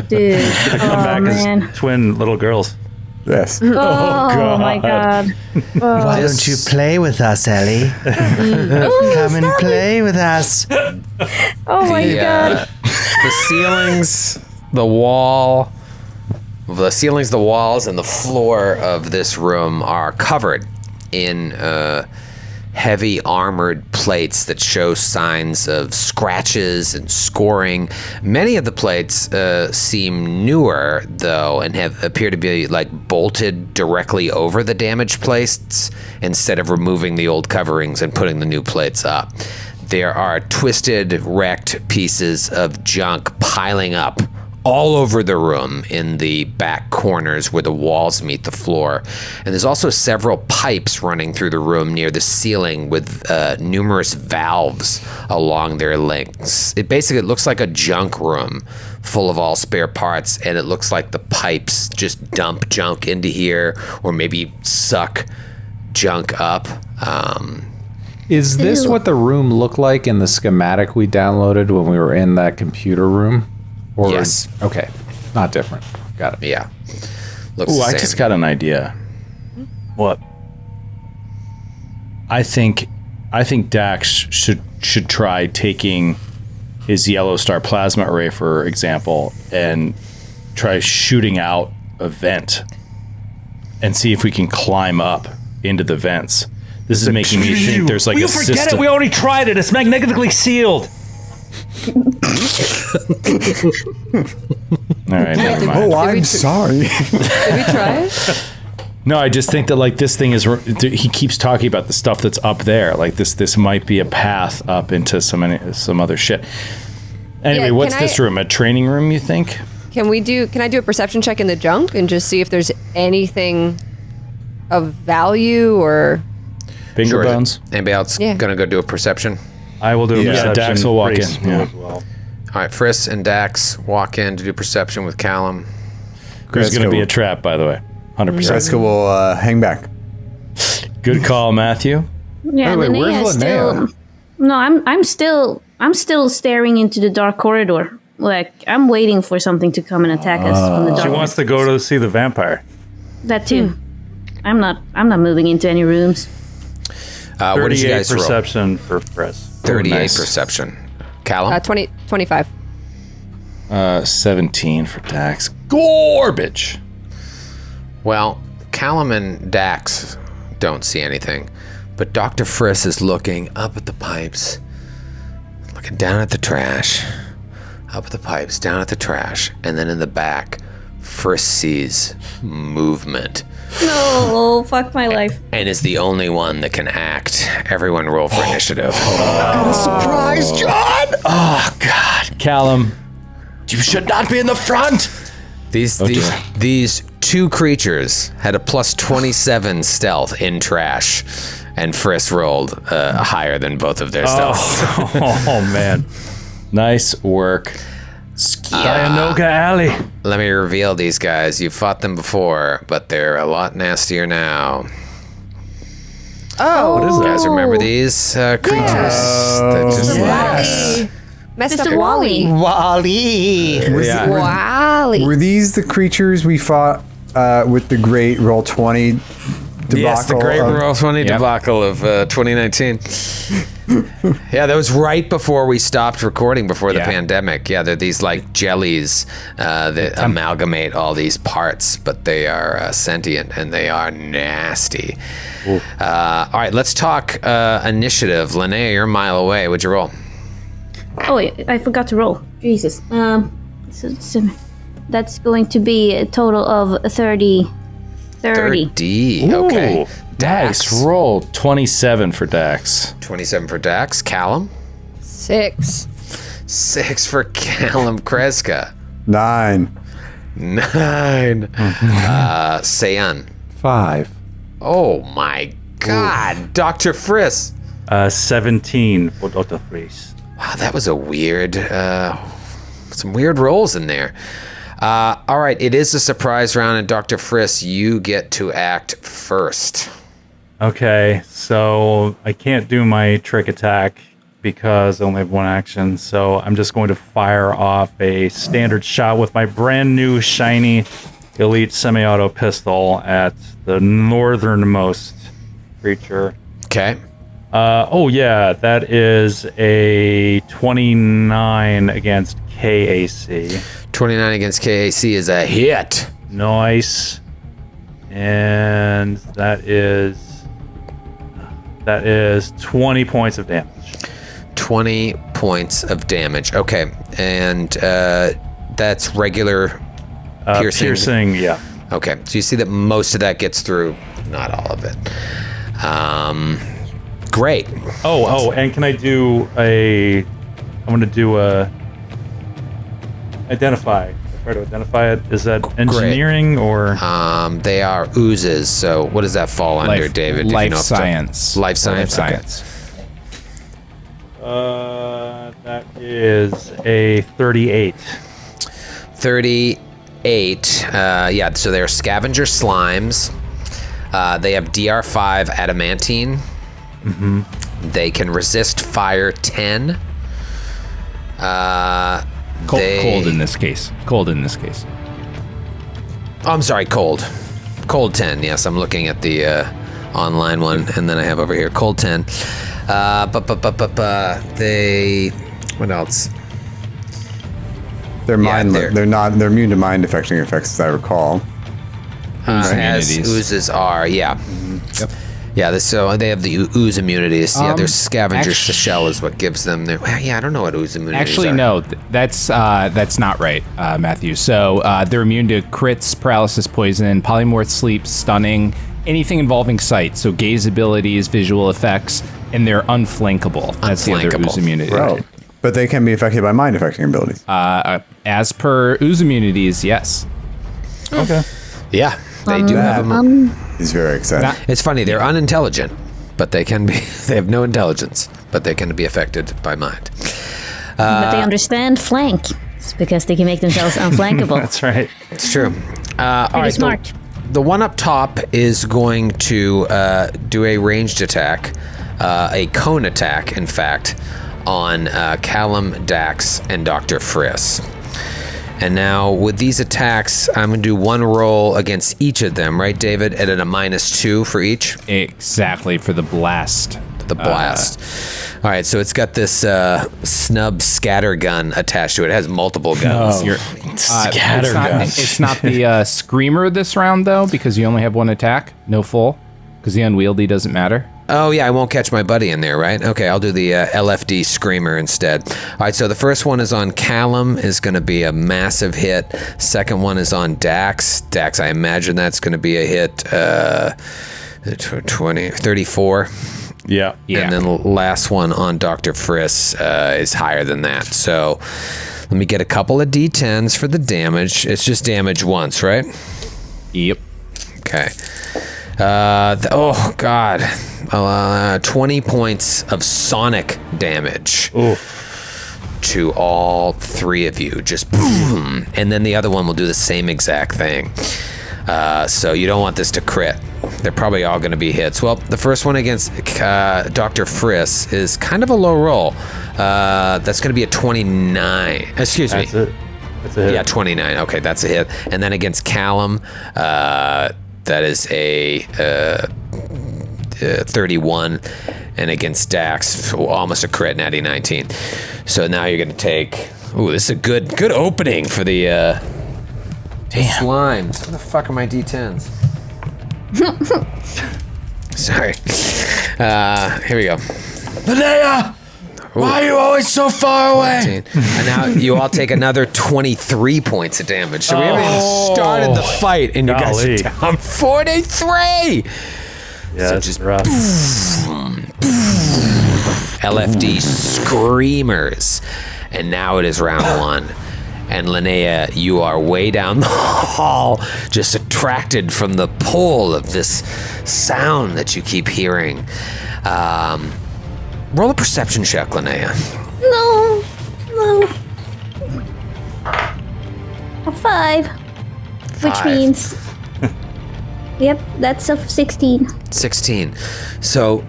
Dude. Come Oh back man. as twin little girls. yes. Oh my god. Why don't you play with us, Ellie? Come and play with us. Oh my god. The ceilings, the walls, and the floor of this room are covered in heavy armored plates that show signs of scratches and scoring. Many of the plates seem newer, though, and appear to be like bolted directly over the damaged plates instead of removing the old coverings and putting the new plates up. There are twisted, wrecked pieces of junk piling up all over the room in the back corners where the walls meet the floor. And there's also several pipes running through the room near the ceiling with numerous valves along their lengths. It basically looks like a junk room full of all spare parts, and it looks like the pipes just dump junk into here or maybe suck junk up. Is this what the room looked like in the schematic we downloaded when we were in that computer room? Or, Yes. Okay. Not different. Got it. Yeah. Looks Ooh, the I same. just got an idea. What? I think Dax should try taking his yellow star plasma array, for example, and try shooting out a vent and see if we can climb up into the vents. This is making me think there's like you a forget system. it. We already tried it. It's magnetically sealed. All right, never mind. Oh, I'm sorry. Did we try it? No, I just think that like this thing is. He keeps talking about the stuff that's up there. Like this might be a path up into some other shit. Anyway, Yeah, what's can this I- room? A training room? You think? Can I do a perception check in the junk and just see if there's anything of value or Finger Sure. bones. Anybody else Yeah. gonna go do a perception? I will do a Yeah, perception. Dax will walk Friss in, yeah. will as well. All right, Friss and Dax walk in to do perception with Callum. There's going to be Kreska a trap, by the way. 100%. Kreska will hang back. Good call, Matthew. Yeah, By the way, Linnea where's is still. Linnea? No, I'm still staring into the dark corridor. Like I'm waiting for something to come and attack us from the dark. She wants to go to see the vampire. That too. I'm not moving into any rooms. What did you 38 guys roll? perception for Friss. 38 nice. perception. Callum? 25. 17 for Dax. Garbage. Well, Callum and Dax don't see anything, but Dr. Friss is looking up at the pipes, looking down at the trash, up at the pipes, down at the trash, and then in the back, Friss sees movement No, fuck my life. and is the only one that can act. Everyone roll for initiative. Surprise, John! Oh, God. Callum, you should not be in the front. These two creatures had a plus 27 stealth in trash, And Friss rolled higher than both of their stealth. Oh man. Nice work. Dianoga Alley. Let me reveal these guys. You've fought them before, but they're a lot nastier now. Oh, What is You that? guys remember these creatures? That just Wally. Messed up Mr. Wally. Wally. Wally. Were these the creatures we fought with the great Roll20 debacle? Yes, the great of- Roll 20 debacle of 2019. Yeah, that was right before we stopped recording before the pandemic. Yeah, they're these like jellies that amalgamate all these parts, but they are sentient and they are nasty. All right, let's talk initiative. Linnea, you're a mile away. What'd you roll? Oh, wait, I forgot to roll. Jesus. So that's going to be a total of 30. 30. Okay. Nice roll. 27 for Dax. 27 for Dax. Callum? 6. 6 for Callum Kreska. 9. 9. Sayan. 5. Oh my God. Dr. Friss. 17 for Dr. Friss. Wow, that was a weird, some weird rolls in there. All right, it is a surprise round, and Dr. Friss, you get to act first. Okay, so I can't do my trick attack because I only have one action, so I'm just going to fire off a standard shot with my brand new shiny elite semi-auto pistol at the northernmost creature. Okay. Oh yeah, that is a 29 against KAC. 29 against KAC is a hit. Nice. And that is 20 points of damage. 20 points of damage. Okay, and that's regular piercing. Piercing, yeah. Okay, so you see that most of that gets through, not all of it. Great. Oh, and can I do I'm gonna do a identify. Try to identify it. Is that engineering or? They are oozes. So what does that fall under, David? Life if you know science. Life science. Life Okay. science. That is a 38. 38. Yeah. So they're scavenger slimes. They have DR5 adamantine. Mm-hmm. They can resist fire 10. Cold in this case. Cold in this case. Oh, I'm sorry, cold. Cold 10. Yes, I'm looking at the online one, and then I have over here cold 10. They. What else? They're they're- they're immune to mind affecting effects, as I recall. As immunities. oozes are, yeah. Yep. Yeah, so they have the ooze immunities. Yeah, their scavenger actu- shell is what gives them their. Well, yeah, I don't know what ooze immunities Actually, are. no, that's not right, Matthew. So they're immune to crits, paralysis, poison, polymorph, sleep, stunning, anything involving sight. So gaze abilities, visual effects, and they're unflankable. That's the other Unflankable. ooze immunity. Right. But they can be affected by mind affecting abilities. As per ooze immunities, yes. Okay. Yeah, they do have them. He's very excited. It's funny, they're unintelligent, but they can be. They have no intelligence, but they can be affected by mind. But they understand flank. It's because they can make themselves unflankable. That's right. It's true. All right, smart. The one up top is going to do a ranged attack, a cone attack, in fact, on Callum, Dax, and Dr. Friss. And now with these attacks, I'm going to do one roll against each of them, right, David? And at a -2 for each? Exactly, for the blast. The blast. All right, so it's got this snub scatter gun attached to it. It has multiple guns. It's not the screamer this round, though, because you only have one attack, no full, because the unwieldy doesn't matter. Oh, yeah, I won't catch my buddy in there, right? Okay, I'll do the LFD Screamer instead. All right, so the first one is on Callum, is going to be a massive hit. Second one is on Dax. Dax, I imagine that's going to be a hit. 34. Yeah. And then the last one on Dr. Friss is higher than that. So let me get a couple of D10s for the damage. It's just damage once, right? Yep. Okay. Oh, God. 20 points of sonic damage. To all three of you. Just boom. And then the other one will do the same exact thing. So you don't want this to crit. They're probably all going to be hits. Well, the first one against Dr. Friss is kind of a low roll. That's going to be a 29. Excuse me. That's it. That's a hit. Yeah, 29. Okay, that's a hit. And then against Callum, that is a 31. And against Dax, almost a crit, natty 19. So now you're going to take... Ooh, this is a good opening for the... slimes. Where the fuck are my D10s? Sorry. Here we go. Linnea! Why are you always so far away? 14. And now you all take another 23 points of damage. So we haven't even started the fight, and you guys are down 43! Yeah, so it's just rough. LFD screamers. And now it is round one. And Linnea, you are way down the hall, just attracted from the pull of this sound that you keep hearing. Roll a perception check, Linnea. No. A 5. Which means... Yep, that's a 16. 16. So,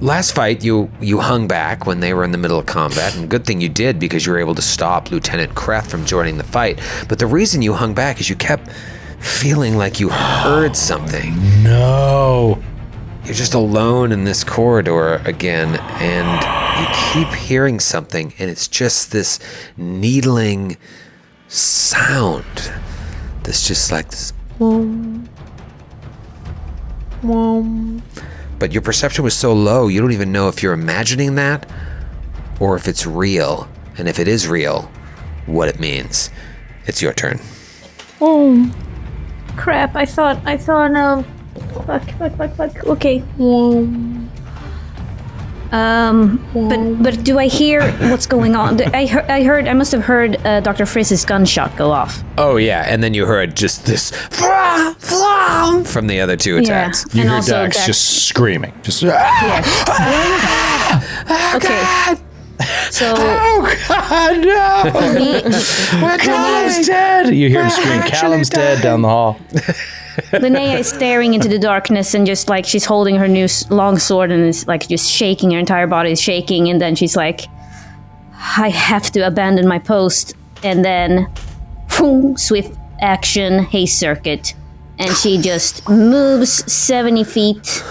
last fight, you hung back when they were in the middle of combat, and good thing you did because you were able to stop Lieutenant Kreth from joining the fight. But the reason you hung back is you kept feeling like you heard something. No. You're just alone in this corridor again, and you keep hearing something, and it's just this needling sound that's just like this. But your perception was so low, you don't even know if you're imagining that or if it's real. And if it is real, what it means. It's your turn. Oh, crap. I thought, fuck. Okay. But do I hear what's going on? I must have heard Dr. Friss's gunshot go off. Oh, yeah. And then you heard just this from the other two attacks. You and heard also Dax just screaming. Just Okay. So. Oh God, no! Callum's dead. You hear him scream. Callum's dead down the hall. Linnea is staring into the darkness and just like she's holding her new long sword and it's like just shaking. Her entire body is shaking, and then she's like, "I have to abandon my post." And then, boom, swift action, haste circuit, and she just moves 70 feet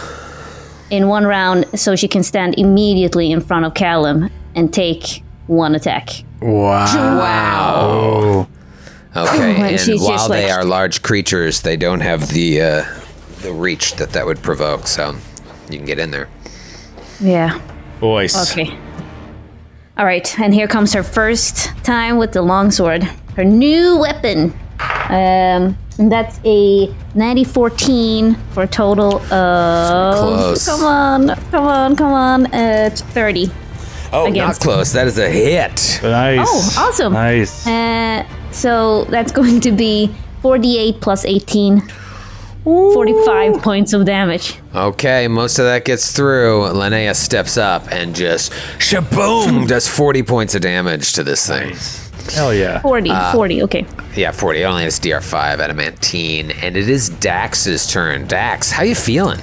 in one round so she can stand immediately in front of Callum and take one attack. Wow. Okay, and while they like, are large creatures, they don't have the reach that would provoke, so you can get in there. Yeah. Voice. Okay. All right, and here comes her first time with the longsword. Her new weapon. And that's a 90-14 for a total of... Close. Come on. 30. Oh, Against. not close. That is a hit. Nice. Oh, awesome. Nice. So that's going to be 48 plus 18. 45 points of damage. Okay, most of that gets through. Linnea steps up and just shaboom does 40 points of damage to this thing. Hell yeah. 40, okay. Yeah, 40. It only has DR5 adamantine, and it is Dax's turn. Dax, how you feeling?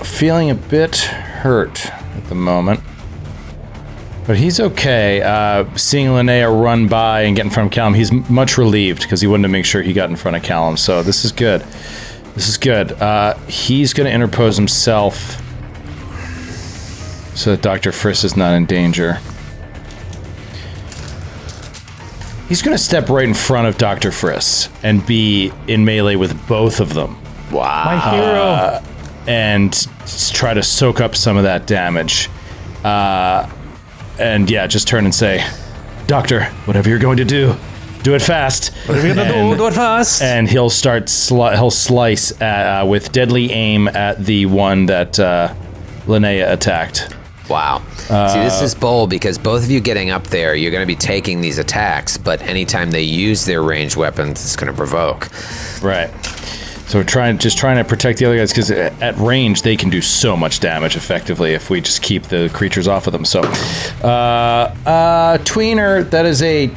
Feeling a bit hurt at the moment. But he's okay. Seeing Linnea run by and get in front of Callum, he's much relieved because he wanted to make sure he got in front of Callum. So this is good. He's going to interpose himself so that Dr. Friss is not in danger. He's going to step right in front of Dr. Friss and be in melee with both of them. Wow. My hero. And try to soak up some of that damage. And yeah, just turn and say, "Doctor, whatever you're going to do it fast." Whatever you're going to do it fast. And he'll start. He'll slice with deadly aim at the one that Linnea attacked. Wow. See, this is bold because both of you getting up there, you're going to be taking these attacks, but anytime they use their ranged weapons, it's going to provoke. Right. So just trying to protect the other guys, because at range they can do so much damage effectively if we just keep the creatures off of them. So, Tweener, that is a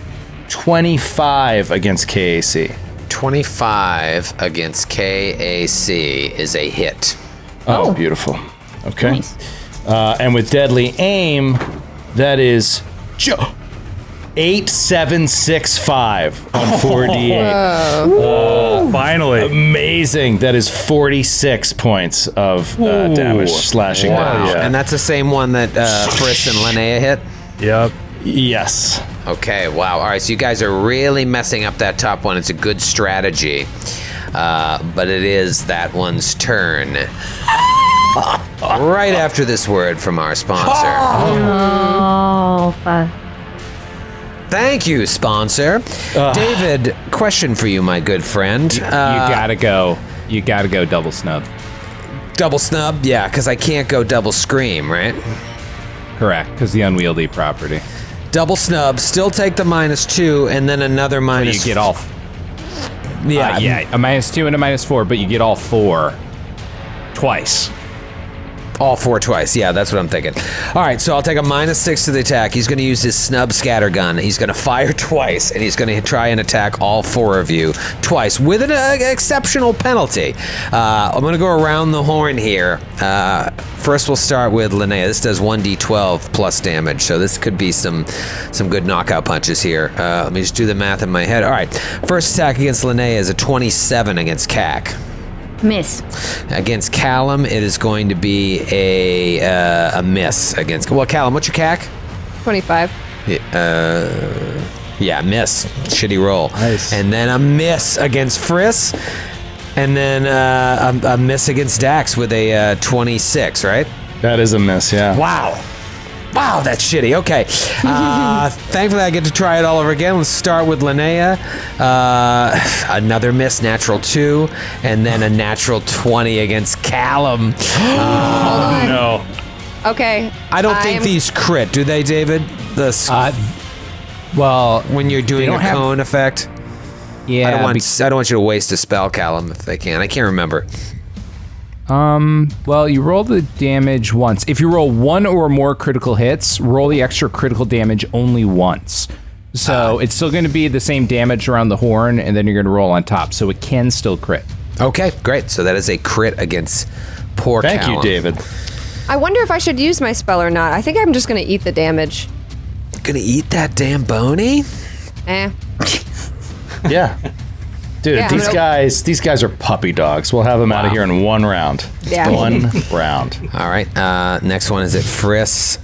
25 against KAC. 25 against KAC is a hit. Oh, beautiful. Okay. Nice. And with Deadly Aim, that is 8765 on 4d8. Finally. Amazing. That is 46 points of damage slashing damage. And that's the same one that Friss and Linnea hit? Yep. Yes. Okay, wow. All right, so you guys are really messing up that top one. It's a good strategy. But it is that one's turn. Right after this word from our sponsor. Oh, fuck. Thank you, sponsor. David, question for you, my good friend. You gotta go. You gotta go double snub. Double snub? Yeah, because I can't go double scream, right? Correct, because the unwieldy property. Double snub, still take the -2, and then another minus. You get all. Yeah, yeah, a -2 and a -4, but you get all 4 twice. All 4 twice. Yeah, that's what I'm thinking. All right, so I'll take a -6 to the attack. He's going to use his snub scatter gun. He's going to fire twice, and he's going to try and attack all 4 of you twice with an exceptional penalty. I'm going to go around the horn here. First, we'll start with Linnea. This does 1d12 plus damage, so this could be some good knockout punches here. Let me just do the math in my head. All right, first attack against Linnea is a 27 against CAC. Miss. Against Callum, it is going to be a miss against. Well, Callum, what's your CAC? 25. Yeah, miss. Shitty roll. Nice. And then a miss against Friss, and then a miss against Dax with a 26. Right? That is a miss. Yeah. Wow, that's shitty. Okay. Thankfully, I get to try it all over again. Let's start with Linnea. Another miss, natural 2, and then a natural 20 against Callum. Hold on. No. Okay. I don't think these crit, do they, David? Well, When you're doing a cone effect? yeah. I don't want you to waste a spell, Callum, if they can. I can't remember. Well, you roll the damage once. If you roll 1 or more critical hits, roll the extra critical damage only once. So it's still going to be the same damage around the horn, and then you're going to roll on top. So it can still crit. Okay, great. So that is a crit against poor Thank Callum. you, David. I wonder if I should use my spell or not. I think I'm just going to eat the damage. Gonna eat that damn bony? Yeah. Dude, Yeah, these guys are puppy dogs. We'll have them out of here in 1 round. Yeah. 1 round. All right. Next one is at Friss.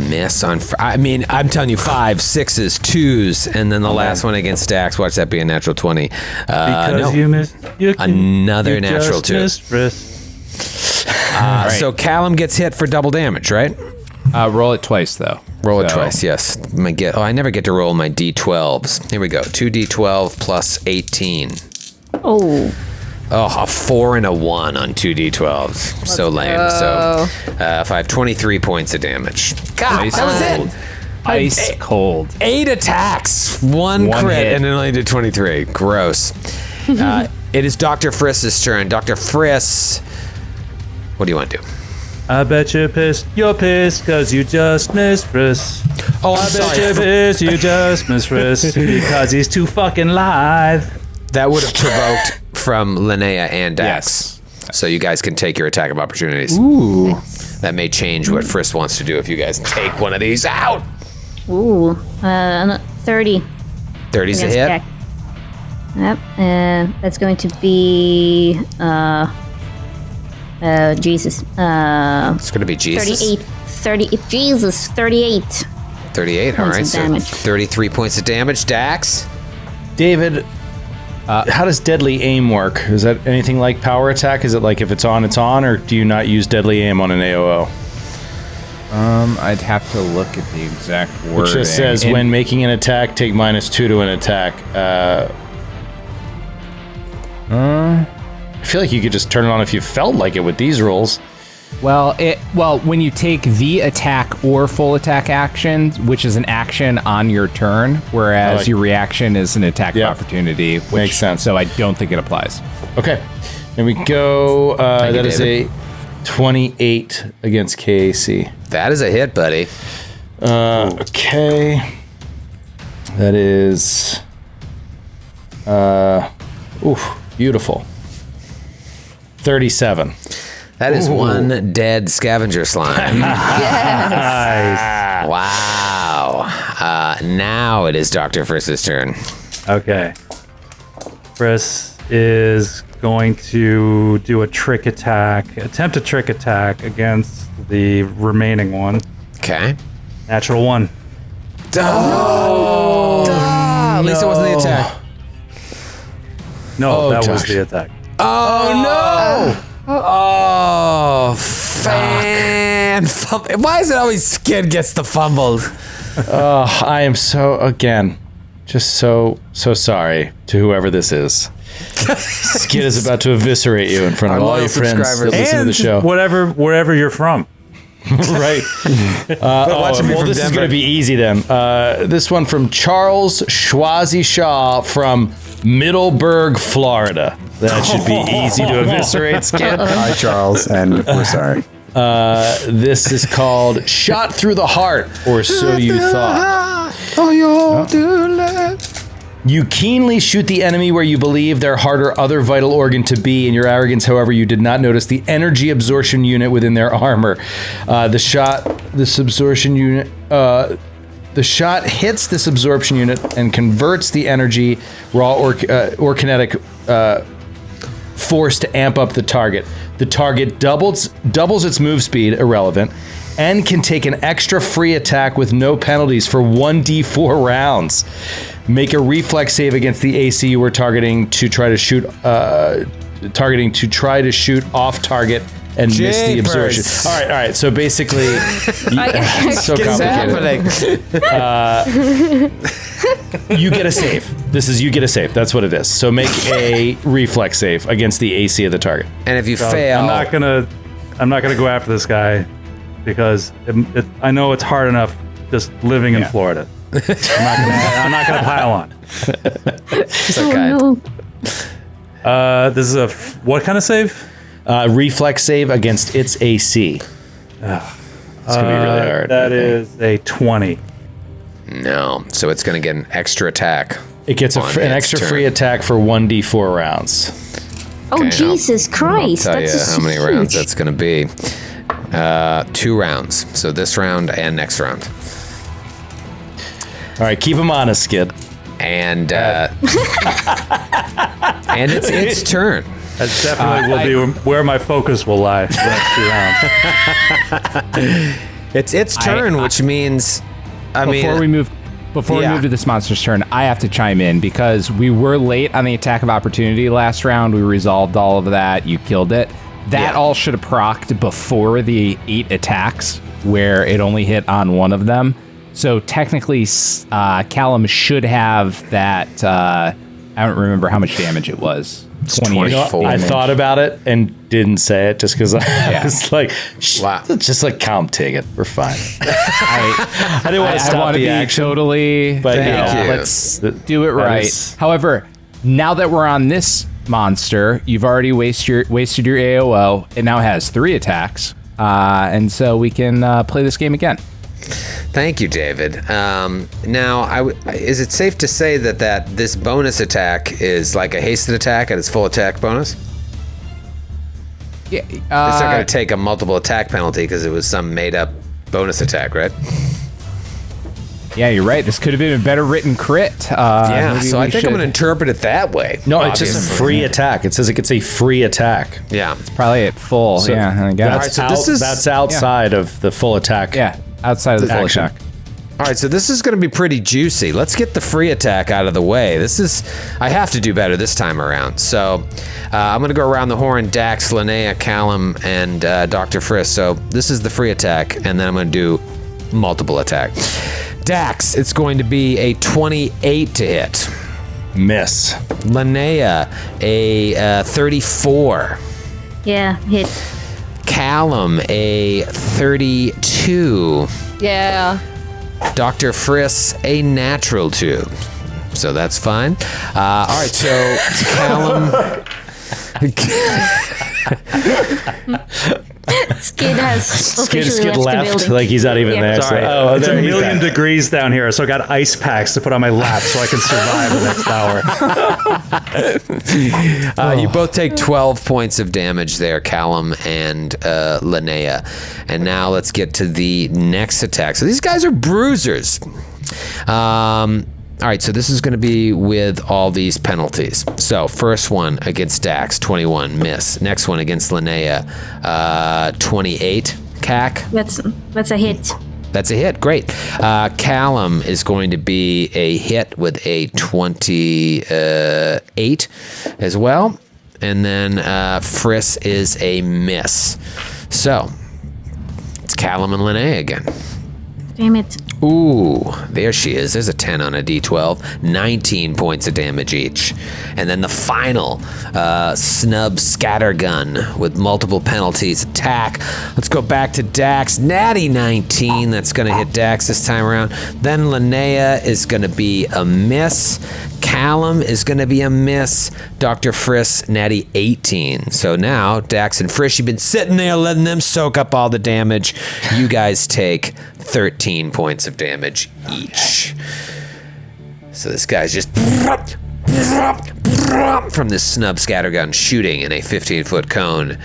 Miss on. I'm telling you, 5, 6s, 2s, and then the last one against Dax. Watch that be a natural 20. Because no. you missed. Another natural 2. Missed, Friss. So Callum gets hit for double damage, right? Roll it twice, though. Roll it twice, yes. I never get to roll my d12s. Here we go. 2d12 plus 18. Oh. Oh, a 4 and a 1 on 2d12s. So lame. So if I have 23 points of damage. God, Ice that was cold. it. Ice cold. 8 attacks, 1 One crit, hit. and it only did 23. Gross. It is Dr. Friss's turn. Dr. Friss, what do you want to do? I bet you're pissed. You're pissed because you just missed Friss. Oh, I'm I bet sorry. you're pissed. You just missed Friss because he's too fucking live. That would have provoked from Linnea and Dax. Yes. So you guys can take your attack of opportunities. Ooh. That may change what Friss wants to do if you guys take one of these out. Ooh. 30. 30's a against hit. Jack. Yep. That's going to be Jesus. It's going to be Jesus. 38. Jesus. 38. 38. All Points right. of So damage. 33 points of damage. Dax. David, how does Deadly Aim work? Is that anything like Power Attack? Is it like if it's on, or do you not use Deadly Aim on an AOO? I'd have to look at the exact wording. Which just says, when making an attack, take -2 to an attack. I feel like you could just turn it on if you felt like it with these rules. Well, when you take the attack or full attack action, which is an action on your turn, whereas your reaction is an attack of opportunity, which makes sense. So I don't think it applies. Okay, and we go. That you, is David. a 28 against KAC. That is a hit, buddy. Okay, that is. Beautiful. 37. That is one dead scavenger slime. Yes. Wow. Now it is Dr. Friss's turn. Okay. Friss is going to do a attempt a trick attack against the remaining one. Okay. Natural 1. At least it wasn't the attack. No, that was Josh. the attack. Oh, no! Oh, why is it always Skid gets the fumbles? I am so sorry to whoever this is. Skid is about to eviscerate you in front of Our all loyal your friends that subscribers. listen to the show. Wherever you're from. Right. watching me from this is Denver. going to be easy then. This one from Charles Schwazi Shaw from Middleburg, Florida. That should be easy to eviscerate, Skid. Hi, Charles, and we're sorry. This is called Shot Through the Heart, or So You Thought. You keenly shoot the enemy where you believe their heart or other vital organ to be. In your arrogance, however, you did not notice the energy absorption unit within their armor. The shot hits this absorption unit and converts the energy, raw or kinetic force to amp up the target. The target doubles its move speed, irrelevant, and can take an extra free attack with no penalties for 1d4 rounds. Make a reflex save against the AC you were targeting to try to shoot off target and miss the absorption. Jeepers. All right. So basically, it's so complicated. You get a save. You get a save. That's what it is. So make a reflex save against the AC of the target. And if you fail, I'm not gonna go after this guy because I know it's hard enough just living in Florida. I'm not gonna pile on. so kind. This is what kind of save? Reflex save against its AC. It's gonna be really hard. That is a 20. No, so it's going to get an extra attack. It gets an on its extra turn. free attack for 1d4 rounds. Oh, Okay, Jesus Christ. I'll tell That's you just how many huge. rounds that's going to be. 2 rounds. So this round and next round. All right, keep him honest, Skid. And and it's its turn. That definitely will be where my focus will lie for the next 2 rounds. It's its turn, which means Before we move to this monster's turn, I have to chime in because we were late on the attack of opportunity last round. We resolved all of that. You killed it. That all should have procced before the 8 attacks, where it only hit on one of them. So technically, Callum should have that. I don't remember how much damage it was. 24. I thought about it and didn't say it just because I was like, Wow. just like calm, take it. We're fine. I didn't want to I stop want to the be action. totally. But Thank you. Let's do it right. is- However, now that we're on this monster, you've already wasted your AOO. It now has 3 attacks, and so we can play this game again. Thank you, David. Now, is it safe to say that this bonus attack is like a hasted attack at its full attack bonus? Yeah, It's not going to take a multiple attack penalty because it was some made-up bonus attack, right? yeah, you're right. This could have been a better written crit. Yeah, maybe so we I think I'm going to should- interpret it that way. No, it's just a obviously. free attack. It says it gets a free attack. Yeah. probably at full. So yeah, I guess. so this is- that's outside of the full attack. Yeah, outside of the full Action. attack. All right, so this is going to be pretty juicy. Let's get the free attack out of the way. I have to do better this time around. So I'm going to go around the horn, Dax, Linnea, Callum, and Dr. Friss. So this is the free attack, and then I'm going to do multiple attack. Dax, it's going to be a 28 to hit. Miss. Linnea, a 34. Yeah, hit. Callum, a 32. Yeah. Dr. Friss, a natural 2. So that's fine. All right, so Callum. Skid has officially Skid left the left, building. like he's not even Yeah. there. Sorry. So, It's a there he's million back. degrees down here, so I got ice packs to put on my lap so I can survive the next hour. You both take 12 points of damage there, Callum and Linnea. And now let's get to the next attack. So these guys are bruisers. All right, so this is going to be with all these penalties. So first one against Dax, 21, miss. Next one against Linnea, 28, CAC. That's a hit. That's a hit, great. Callum is going to be a hit with a 28 as well. And then Friss is a miss. So it's Callum and Linnea again. Damn it. Ooh, there she is. There's a 10 on a d12. 19 points of damage each. And then the final snub scattergun with multiple penalties. Attack. Let's go back to Dax. Natty 19. That's going to hit Dax this time around. Then Linnea is going to be a miss. Callum is going to be a miss. Dr. Friss, natty 18. So now, Dax and Friss, you've been sitting there letting them soak up all the damage. You guys take 13 points of damage each. So this guy's just from this snub scattergun shooting in a 15-foot cone.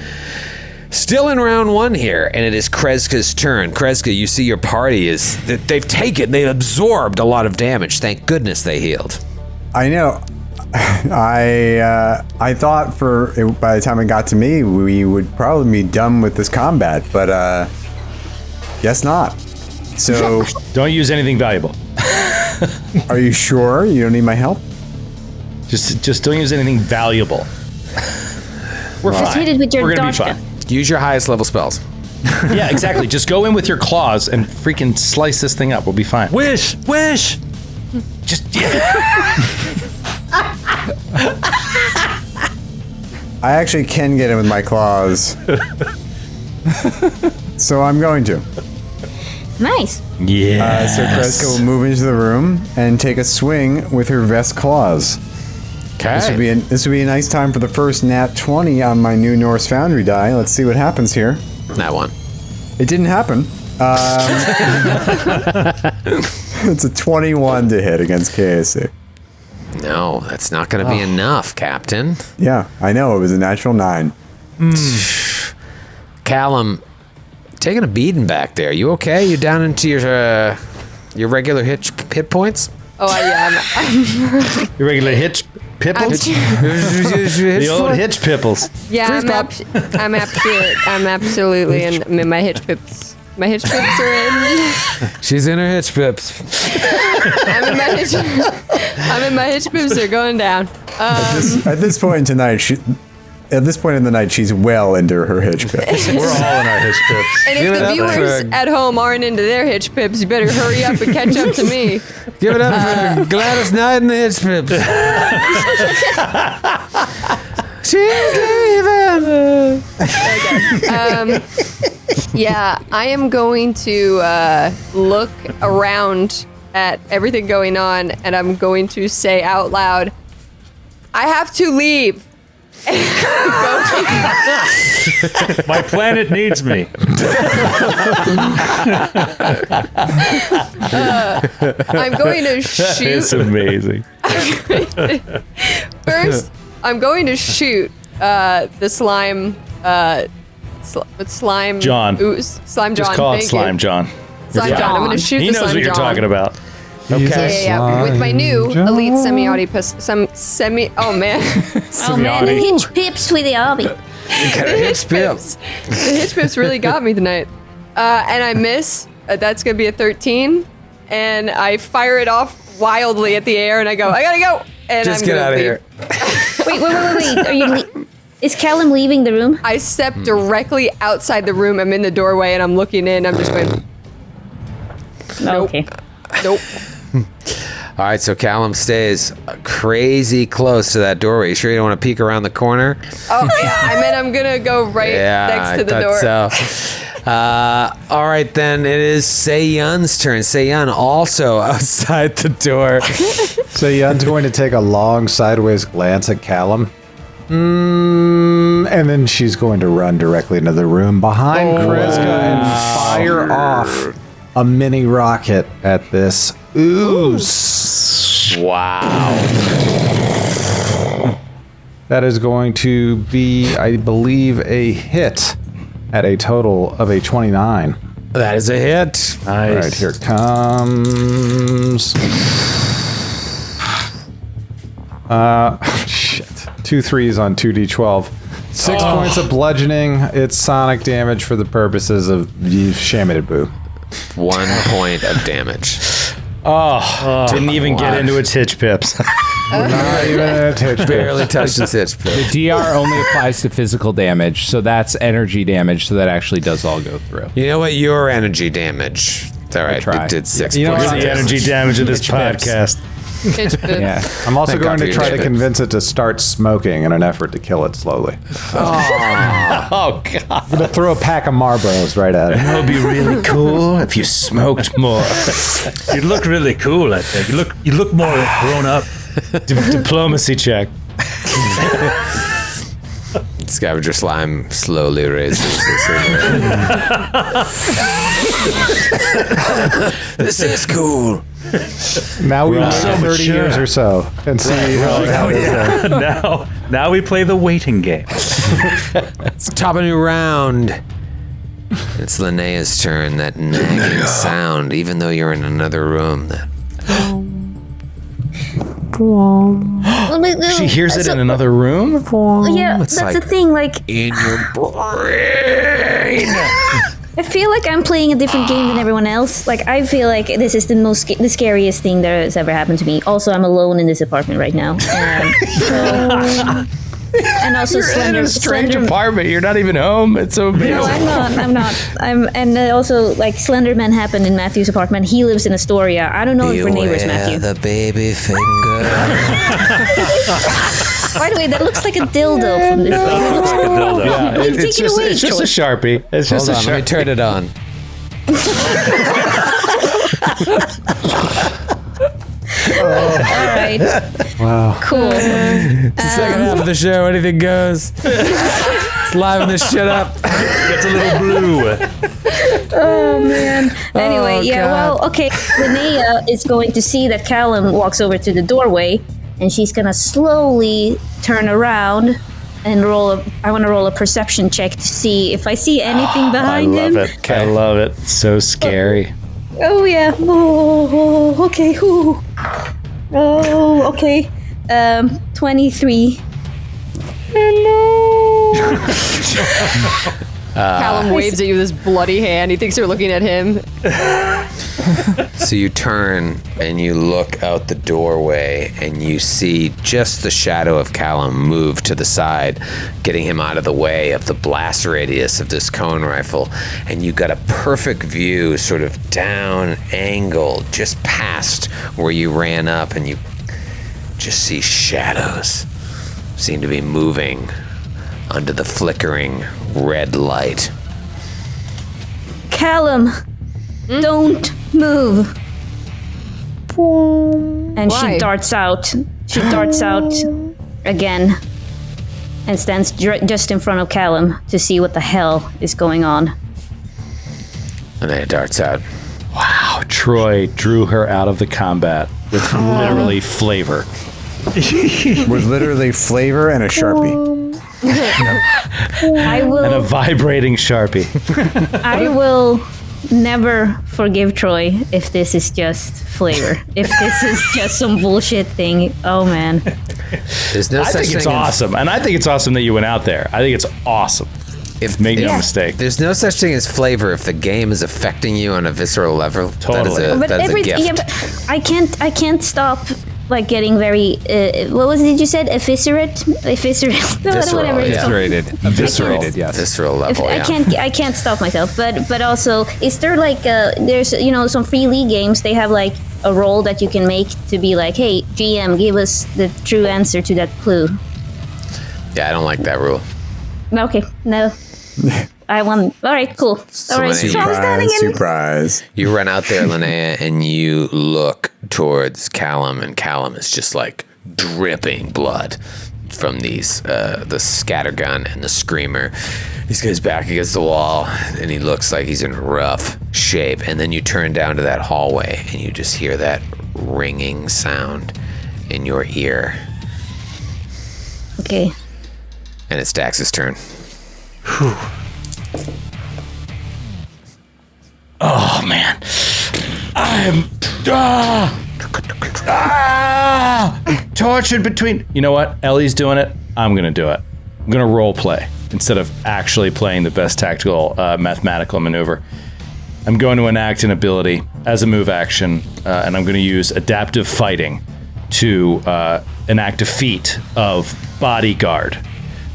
Still in round 1 here, and it is Kreska's turn. Kreska, you see your party they've absorbed a lot of damage. Thank goodness they healed. I know. I thought by the time it got to me, we would probably be done with this combat, but guess not. So, Don't use anything valuable. are you sure you don't need my help? Just don't use anything valuable. We're Just hit fine. it with your We're gonna be dodge fine. Use your highest level spells. Yeah, exactly. Just go in with your claws and freaking slice this thing up. We'll be fine. Wish! Just I actually can get it with my claws. So I'm going to. Nice. yeah. So Kreska will move into the room and take a swing with her vest claws. This would be a nice time for the first nat 20 on my new Norse Foundry die. Let's see what happens here. That one. It didn't happen. It's a 21 to hit against KSC. No, that's not going to be enough, Captain. Yeah, I know. It was a natural 9. Callum, taking a beating back there. You okay? You down into your regular hit points? Oh, yeah. Your regular hitch pipples? The old hitch pipples. I'm absolutely in my hitch pips. My hitch pips are in. She's in her hitch pips. I'm in my hitch pips. They're going down. At this point in the night, she's well into her hitch pips. We're all in our hitch pips. And Give if it the up viewers for- at home aren't into their hitch pips, you better hurry up and catch up to me. Give it up for Gladys Knight and the hitch pips. She's leaving. Yeah, I am going to look around at everything going on, and I'm going to say out loud, I have to leave. My planet needs me. I'm going to shoot. It's amazing. First, I'm going to shoot the slime. Slime John. Slime John. Just call it thank Slime you. John. Slime John. I'm going to shoot He the knows Slime what you're John. talking about. Okay. Yeah. With my new elite semi-auto Oh man. Oh man, the hitch pips with the hobby. The hitch pips. The hitch pips really got me tonight. And I miss. That's gonna be a 13. And I fire it off wildly at the air, and I go, I gotta go. And Just I'm get gonna out of leave. here. Wait. Are you? Is Callum leaving the room? I step directly outside the room. I'm in the doorway, and I'm looking in. I'm just going. Nope. Okay. Nope. All right, so Callum stays crazy close to that doorway. You sure you don't want to peek around the corner? Oh, yeah. I meant I'm going to go right next to the door. So. All right, then it is Se-Yun's turn. Se-Yun also outside the door. Se-Yun's going to take a long sideways glance at Callum. And then she's going to run directly into the room behind Kreska and fire off a mini rocket at this ooze. Wow. That is going to be, I believe, a hit at a total of a 29. That is a hit. All right, here it comes. Shit. 2 3s on 2d12. 6 points of bludgeoning. It's sonic damage for the purposes of Shamaded Boo. 1 point of damage. Didn't even get into its hitch pips. Not even a touch. Barely touched the hitch. The DR only applies to physical damage, so that's energy damage, so that actually does all go through. You know what? Your energy damage. All right, try. it did 6 You know points. what? The energy damage of this Hitch pips. podcast. Yeah. I'm also Thank going God to for try your to shit. convince it to start smoking in an effort to kill it slowly. Oh, God. I'm going to throw a pack of Marlboros right at it. It would be really cool if you smoked more. You look really cool, I think. You look more grown up. Diplomacy check. Scavenger slime slowly raises his This is cool. Now we wait So 30 mature. years or so and see how it is. Now we play the waiting game. It's top of a new round. It's Linnea's turn. That nagging sound, even though you're in another room. She hears it in another room? Yeah, It's that's like- the thing. Like, In your brain. I feel like I'm playing a different game than everyone else. Like, I feel like this is the scariest thing that has ever happened to me. Also, I'm alone in this apartment right now. And also Slender. apartment. You're not even home. It's so amazing. No, I'm not. And also, like, Slenderman happened in Matthew's apartment. He lives in Astoria. I don't know if we're neighbors, Matthew. the baby finger. By the way, that looks like a dildo from this thing. Yeah, Take it's it just away, it's just a Troy. Sharpie. It's just Hold a on, let me Sharpie. turn it on. All right. Wow. Cool. Second half of the show, anything goes. It's liven this shit up. Gets a little blue. Oh man. Anyway, yeah. God. Well, okay. Linnea is going to see that Callum walks over to the doorway, and she's gonna slowly turn around and I want to roll a perception check to see if I see anything I behind love him. it. I love it. It's so scary. Oh yeah. Oh, okay. Ooh. Oh, okay. 23. Callum waves at you with his bloody hand. He thinks you're looking at him. So you turn and you look out the doorway and you see just the shadow of Callum move to the side, getting him out of the way of the blast radius of this cone rifle. And you got a perfect view, sort of down angle, just past where you ran up, and you just see shadows seem to be moving under the flickering red light. Callum, don't move. And Why? she darts out. She darts out again and stands just in front of Callum to see what the hell is going on. And then it darts out. Wow, Troy drew her out of the combat with literally flavor. With literally flavor and a Sharpie. I And a will. vibrating Sharpie. I will never forgive Troy if this is just flavor. If this is just some bullshit thing. Oh man. There's no I such think it's thing awesome. And I think it's awesome that you went out there. I think it's awesome. Make no mistake. There's no such thing as flavor if the game is affecting you on a visceral level. Totally. That is But a gift. yeah, but I can't stop like getting very what was it you said? Eviscerate? Whatever it's called. Eviscerated, yes. Visceral level, yeah. I can't stop myself. But also, is there like there's some free league games, they have like a roll that you can make to be like, hey, GM, give us the true answer to that clue. Yeah, I don't like that rule. Okay, no. I won. All right, cool. All right, so I'm standing in. Surprise. You run out there, Linnea, and you look towards Callum, and Callum is just like dripping blood from these, the scattergun and the screamer. He goes back against the wall, and he looks like he's in rough shape. And then you turn down to that hallway, and you just hear that ringing sound in your ear. Okay. And it's Dax's turn. Whew. Oh man, I'm tortured between. You know what? Ellie's doing it. I'm gonna do it. I'm gonna role play instead of actually playing the best tactical mathematical maneuver. I'm going to enact an ability as a move action, and I'm going to use adaptive fighting to enact a feat of bodyguard,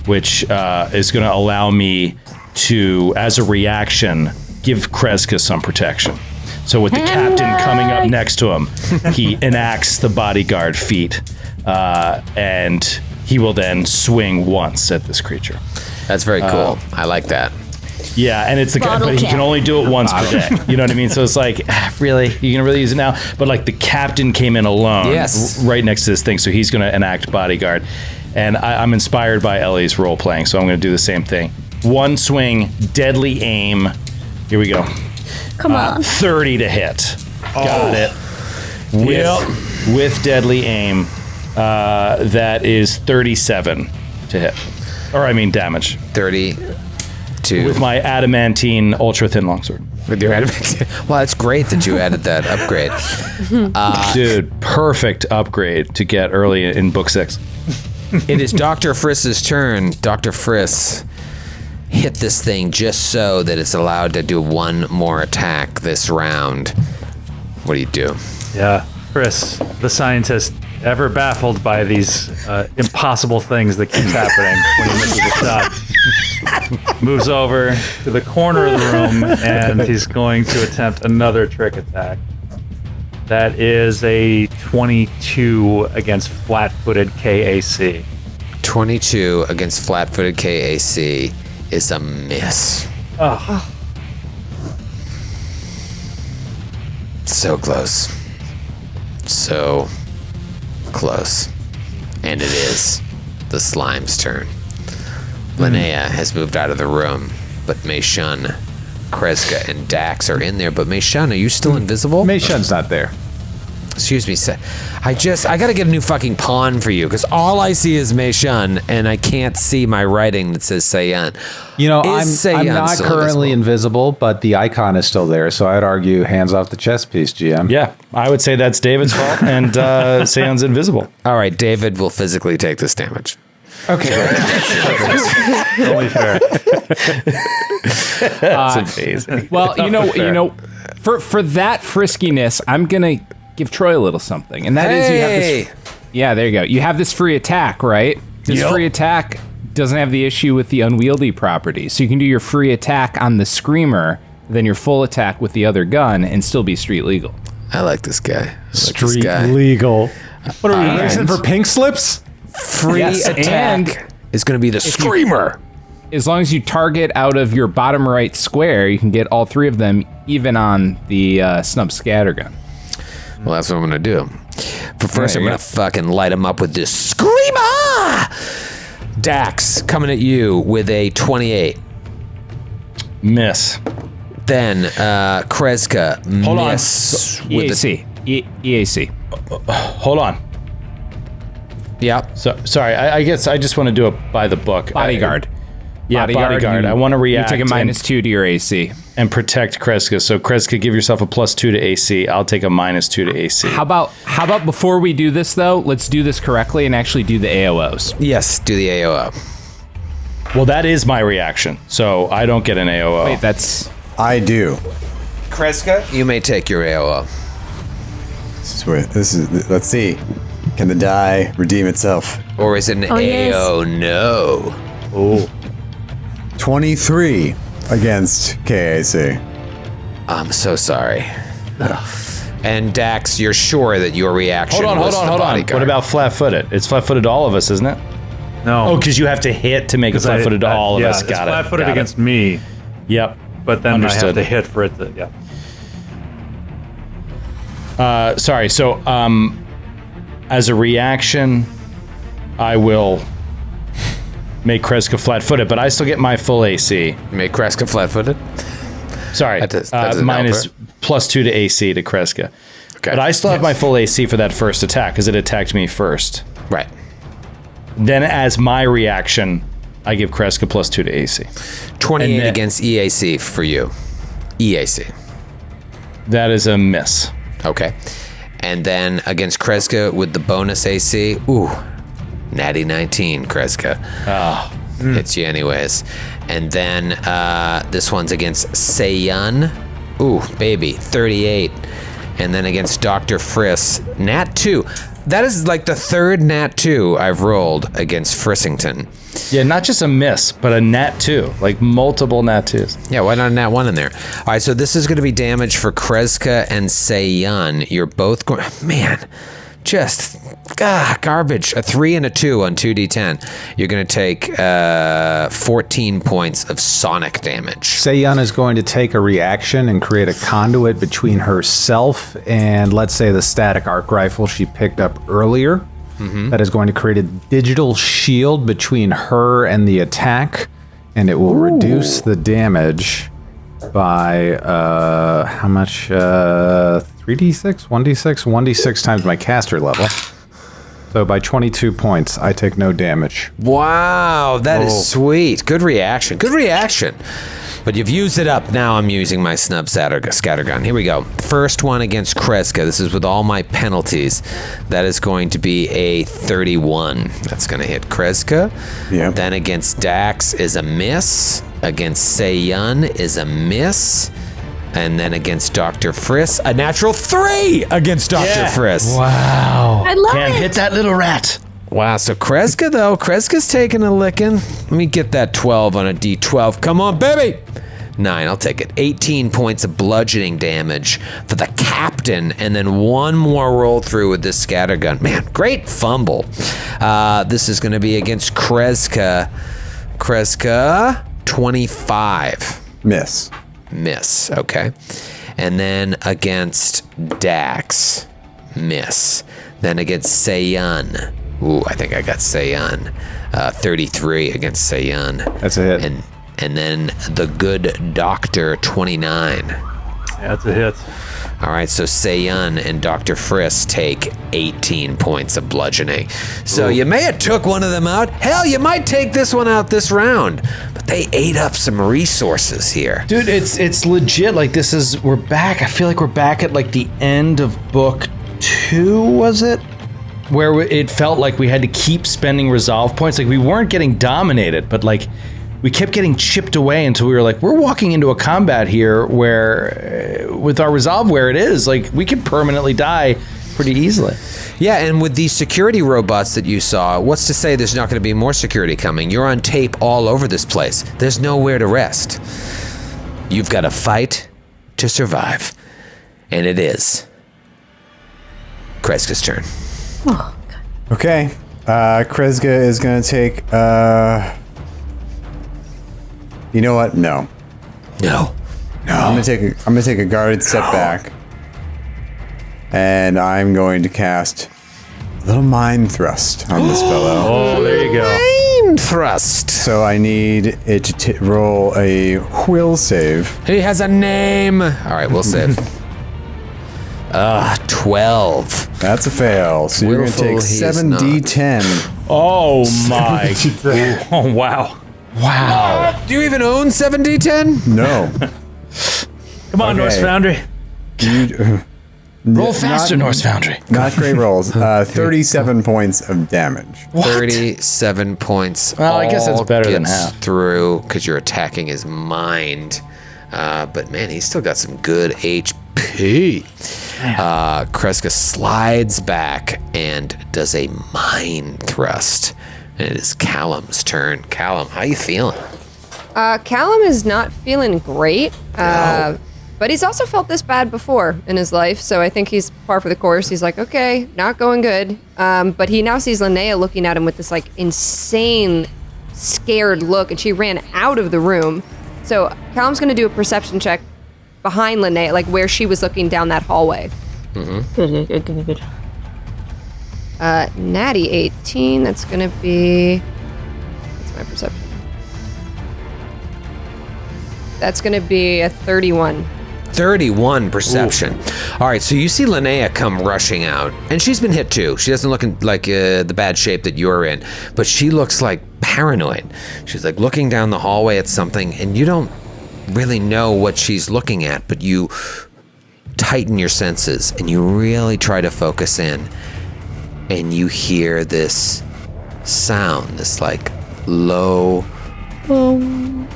which is going to allow me to, as a reaction, give Kreska some protection. So with the captain coming up next to him, he enacts the bodyguard feat, and he will then swing once at this creature. That's very cool. I like that. Yeah, and it's the guy, but he can only do it once per day. You know what I mean? So it's like, really? You can really use it now? But like the captain came in alone, right next to this thing, so he's going to enact bodyguard. And I'm inspired by Ellie's role playing, so I'm going to do the same thing. One swing, deadly aim. Here we go. Come on. 30 to hit. Got it. With deadly aim, that is 37 to hit. Or I mean damage. 32. With my adamantine ultra thin longsword. With your adamantine. Well, it's great that you added that upgrade. Dude, perfect upgrade to get early in book 6. It is Dr. Friss's turn. Dr. Friss hit this thing just so that it's allowed to do one more attack this round. What do you do? Yeah, Friss, the scientist, ever baffled by these impossible things that keeps happening when he misses a shot, moves over to the corner of the room, and he's going to attempt another trick attack. That is a 22 against flat-footed KAC. 22 against flat-footed KAC is a miss. Oh. So close. So close. And it is the slime's turn. Linnea has moved out of the room, but Mei Shun, Kreska, and Dax are in there. But Mei Shun, are you still invisible? Mei Shun's not there. Excuse me, I gotta get a new fucking pawn for you, because all I see is Mei Shun, and I can't see my writing that says Seiyan. You know, I'm not currently invisible, but the icon is still there, so I'd argue hands off the chess piece, GM. Yeah, I would say that's David's fault, and Seiyun's invisible. All right, David will physically take this damage. Okay. Only fair. That's amazing. Well, you know, for that friskiness, I'm gonna give Troy a little something, and that is you have this. Yeah, there you go. You have this free attack, right? This free attack doesn't have the issue with the unwieldy property, so you can do your free attack on the screamer, then your full attack with the other gun, and still be street legal. I like this guy. Street legal. What are we racing for pink slips? Free attack is going to be the screamer. As long as you target out of your bottom right square, you can get all three of them, even on the snub scattergun. Well, that's what I'm going to do. But first, I'm going to fucking light him up with this screamer. Dax coming at you with a 28. Miss. Then Kreska miss on. With EAC. Hold on. Yep. So sorry. I guess I just want to do it by the book. Bodyguard. Bodyguard. I want to react. You take a -2 to your AC. And protect Kreska. So Kreska, give yourself a +2 to AC. I'll take a -2 to AC. How about before we do this, though, let's do this correctly and actually do the AOOs. Yes, do the AOO. Well, that is my reaction. So I don't get an AOO. Wait, that's... I do. Kreska, you may take your AOO. This is let's see. Can the die redeem itself? Or is it an yes. AO no? Oh. 23 against KAC. I'm so sorry. And Dax, you're sure that your reaction Hold was the on. bodyguard? What about flat-footed? It's flat-footed to all of us, isn't it? No. Oh, because you have to hit to make it flat-footed to all of us. It's Got it. flat-footed Got it. against me, Yep. but then I Understood. have to hit for it to, Sorry. So, as a reaction, I will make Kreska flat-footed, but I still get my full AC. You make Kreska flat-footed? Sorry, That doesn't mine help is her. +2 to AC to Kreska. Okay. But I still have my full AC for that first attack because it attacked me first. Right. Then, as my reaction, I give Kreska +2 to AC. 28 And then- against EAC for you. EAC. That is a miss. Okay. And then against Kreska with the bonus AC, ooh, natty 19, Kreska. Hits you anyways. And then this one's against Seiyun. Ooh, baby, 38. And then against Dr. Friss, nat 2. That is like the third nat 2 I've rolled against Frissington. Yeah, not just a miss, but a nat 2, like multiple nat 2s. Yeah, why not a nat 1 in there? All right, so this is going to be damage for Kreska and Seiyun. You're both going... Man, just garbage. A 3 and a 2 on 2d10. You're going to take 14 points of sonic damage. Seiyun is going to take a reaction and create a conduit between herself and, let's say, the static arc rifle she picked up earlier. That is going to create a digital shield between her and the attack, and it will reduce the damage by how much? 3d6, 1d6, 1d6 times my caster level. So by 22 points, I take no damage. Wow, that is sweet. Good reaction. Good reaction. But you've used it up. Now I'm using my snub scattergun. Here we go. First one against Kreska. This is with all my penalties. That is going to be a 31. That's going to hit Kreska. Yep. Then against Dax is a miss. Against Seiyun is a miss. And then against Dr. Friss, a natural 3 against Dr. Friss. Wow. I love Can't it. hit that little rat. Wow, so Kreska, though, Kreska's taking a licking. Let me get that 12 on a d12. Come on, baby! 9, I'll take it. 18 points of bludgeoning damage for the captain, and then one more roll through with this scattergun. Man, great fumble. This is going to be against Kreska. Kreska, 25. Miss. Miss, okay. And then against Dax, miss. Then against Seiyun. Ooh, I think I got Seiyun. 33 against Seiyun. That's a hit. And then the good doctor, 29. That's a hit. All right, so Seiyun and Dr. Friss take 18 points of bludgeoning. So you may have took one of them out. Hell, you might take this one out this round. But they ate up some resources here. Dude, it's legit. Like, we're back. I feel like we're back at, like, the end of book 2, was it? Where it felt like we had to keep spending resolve points. Like, we weren't getting dominated, but, like, we kept getting chipped away until we were like, we're walking into a combat here where, with our resolve where it is, like, we could permanently die pretty easily. Yeah, and with these security robots that you saw, what's to say there's not going to be more security coming? You're on tape all over this place. There's nowhere to rest. You've got to fight to survive. And it is Kreska's turn. Oh, God. Okay. Kreska is going to take... You know what? No. No. I'm gonna take a guarded step back, and I'm going to cast a little mind thrust on this fellow. Oh, there you go. Mind thrust. So I need it to roll a will save. He has a name. All right, we'll save. 12. That's a fail. So you're Willful, going to he take is not. 7d10. Oh my. Oh, wow. Wow. Do you even own 7d10? No. Come on, Okay. Norse Foundry. Roll faster, Norse Foundry. Not great rolls. 37 points of damage. 37 points. Well, I guess that's all better than gets half. Through, because you're attacking his mind. But man, he's still got some good HP. Kreska slides back and does a mind thrust. And it is Callum's turn. Callum, how you feeling? Callum is not feeling great, but he's also felt this bad before in his life, so I think he's par for the course. He's like, okay, not going good. But he now sees Linnea looking at him with this like insane, scared look, and she ran out of the room. So Callum's going to do a perception check behind Linnea, like where she was looking down that hallway. Good. Natty 18, that's going to be... What's my perception? That's going to be a 31. 31 perception. All right, so you see Linnea come rushing out, and she's been hit too. She doesn't look in, like the bad shape that you're in, but she looks like paranoid. She's like looking down the hallway at something, and you don't really know what she's looking at, but you tighten your senses, and you really try to focus in, and you hear this sound, this like low boom,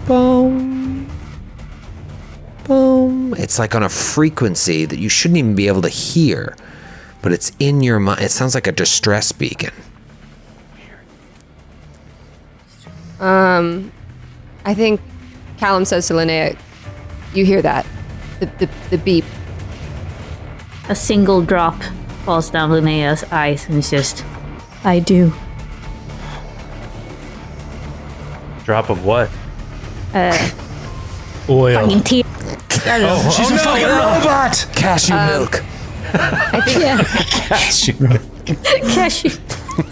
boom, boom. It's like on a frequency that you shouldn't even be able to hear, but it's in your mind. It sounds like a distress beacon. I think Callum says to Linnea, you hear that? The beep. A single drop falls down Linnea's eyes, and it's just, I do. Drop of what? Oil. Fucking tear. She's a fucking robot. Cashew milk. I think Cashew.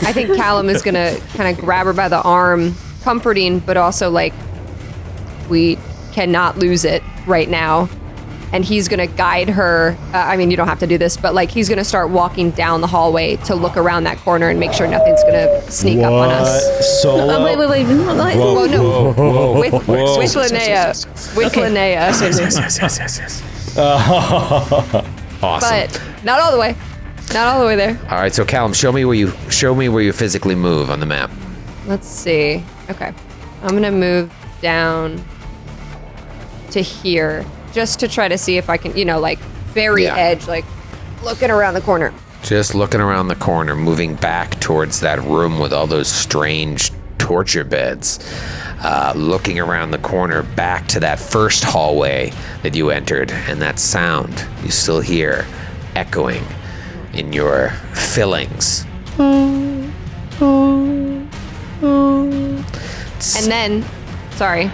I think Callum is gonna kind of grab her by the arm, comforting, but also like, we cannot lose it right now. And he's gonna guide her. I mean, you don't have to do this, but like he's gonna start walking down the hallway to look around that corner and make sure nothing's gonna sneak up on us. Solo? Wait. Well, no, with Linnea. With Linnea. Yes. Awesome. But not all the way. Not all the way there. All right, so Callum, show me where you physically move on the map. Let's see. Okay. I'm going to move down to here just to try to see if I can, like very edge, like looking around the corner. Just looking around the corner, moving back towards that room with all those strange torture beds. Looking around the corner back to that first hallway that you entered, and that sound you still hear echoing in your fillings. And then, sorry,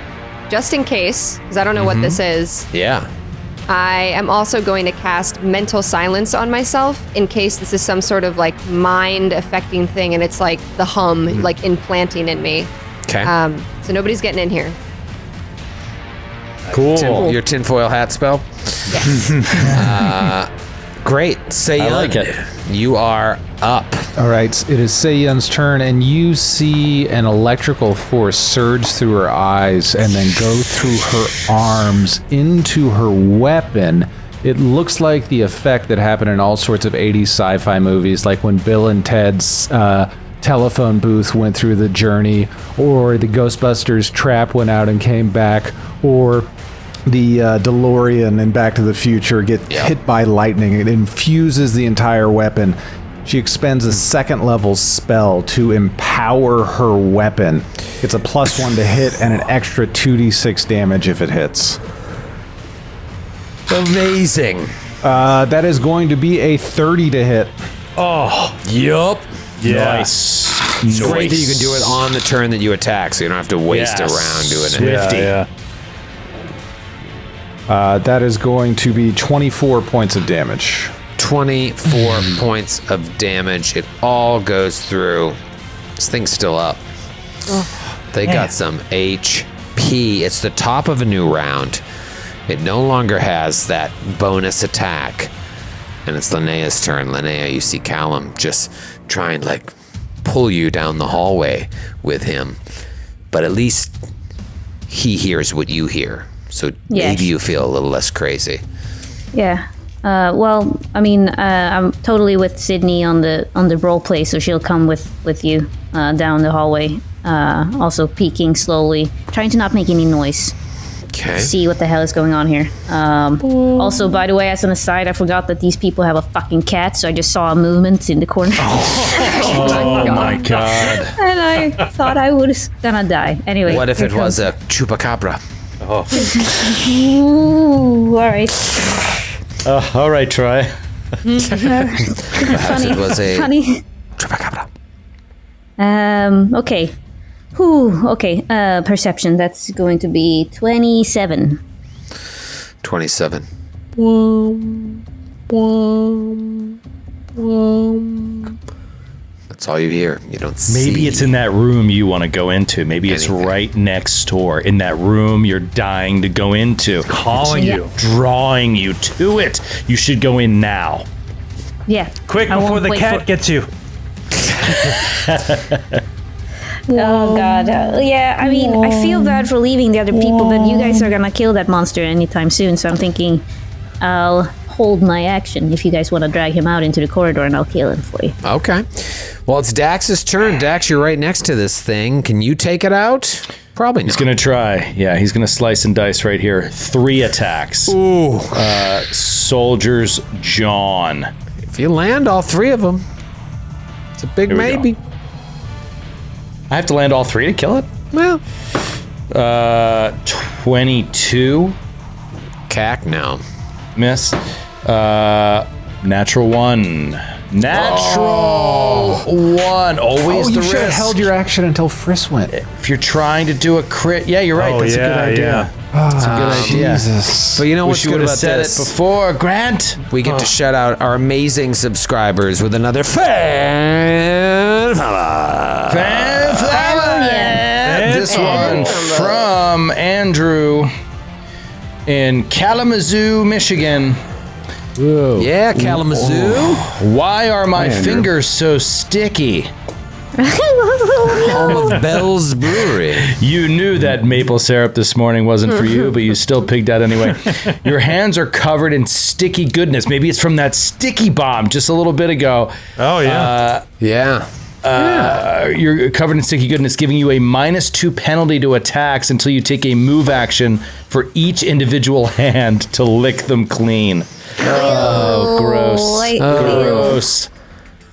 just in case, because I don't know what this is, Yeah. I am also going to cast mental silence on myself in case this is some sort of like mind affecting thing, and it's like the hum like implanting in me. Okay. So nobody's getting in here. Cool. Your tinfoil hat spell? Yes. Great. Seiyun, I like it. You are up. All right, it is Seiyun's turn, and you see an electrical force surge through her eyes and then go through her arms into her weapon. It looks like the effect that happened in all sorts of 80s sci-fi movies, like when Bill and Ted's telephone booth went through the journey, or the Ghostbusters trap went out and came back, or the DeLorean in Back to the Future get hit by lightning. It infuses the entire weapon. She expends a second level spell to empower her weapon. It's a +1 to hit and an extra 2d6 damage if it hits. Amazing. That is going to be a 30 to hit. Yup. Yeah. Nice. It's great that you can do it on the turn that you attack, so you don't have to waste a round doing it. Yeah. That is going to be 24 points of damage. 24 points of damage. It all goes through. This thing's still up. They got some HP. It's the top of a new round. It no longer has that bonus attack. And it's Linnea's turn. Linnea, you see Callum just try and like pull you down the hallway with him. But at least he hears what you hear. So maybe you feel a little less crazy. Yeah. Well, I mean, I'm totally with Sydney on the role play, so she'll come with you down the hallway. Also peeking slowly, trying to not make any noise. Okay. see what the hell is going on here. Also, by the way, as an aside, I forgot that these people have a fucking cat, so I just saw a movement in the corner. Oh my god. And I thought I was gonna die. Anyway. What if here it was comes- a chupacabra? Ooh, alright. All right, Troy. Funny. It was a Funny. chupacabra. Okay. Okay. Perception. That's going to be 27. 27. That's all you hear. You don't see. Maybe it's in that room you want to go into. Maybe it's Anything. right next door in that room you're dying to go into. Calling Yeah. you. Drawing you to it. You should go in now. Yeah. Quick I before won't the wait cat for- gets you. Oh god. Yeah, I mean, I feel bad for leaving the other people, but you guys are gonna kill that monster anytime soon, so I'm thinking I'll hold my action if you guys want to drag him out into the corridor and I'll kill him for you. Okay. Well, it's Dax's turn. Dax, you're right next to this thing. Can you take it out? Probably not. He's going to try. Yeah, he's going to slice and dice right here. 3 attacks. Ooh. Soldier's John. If you land all 3 of them, it's a big Here we maybe. I have to land all 3 to kill it? Well, 22. cack now. Miss. Natural 1. Natural 1. Always Oh, the you should have risk. held your action until Friss went. If you're trying to do a crit. Yeah, you're right. Oh, That's a good yeah, idea. That's a good idea. Jesus. But you know what's Wish you good would have about said this? it before, Grant. We get to shout out our amazing subscribers with another fan. Fan flower. This one from Andrew in Kalamazoo, Michigan. Yeah, Kalamazoo. Why are my Andrew. fingers so sticky? Home of Bell's Brewery. You knew that maple syrup this morning wasn't for you, but you still pigged out anyway. Your hands are covered in sticky goodness. Maybe it's from that sticky bomb just a little bit ago. Oh, yeah. Yeah. You're covered in sticky goodness, giving you a -2 penalty to attacks until you take a move action for each individual hand to lick them clean. Oh, gross. Gross.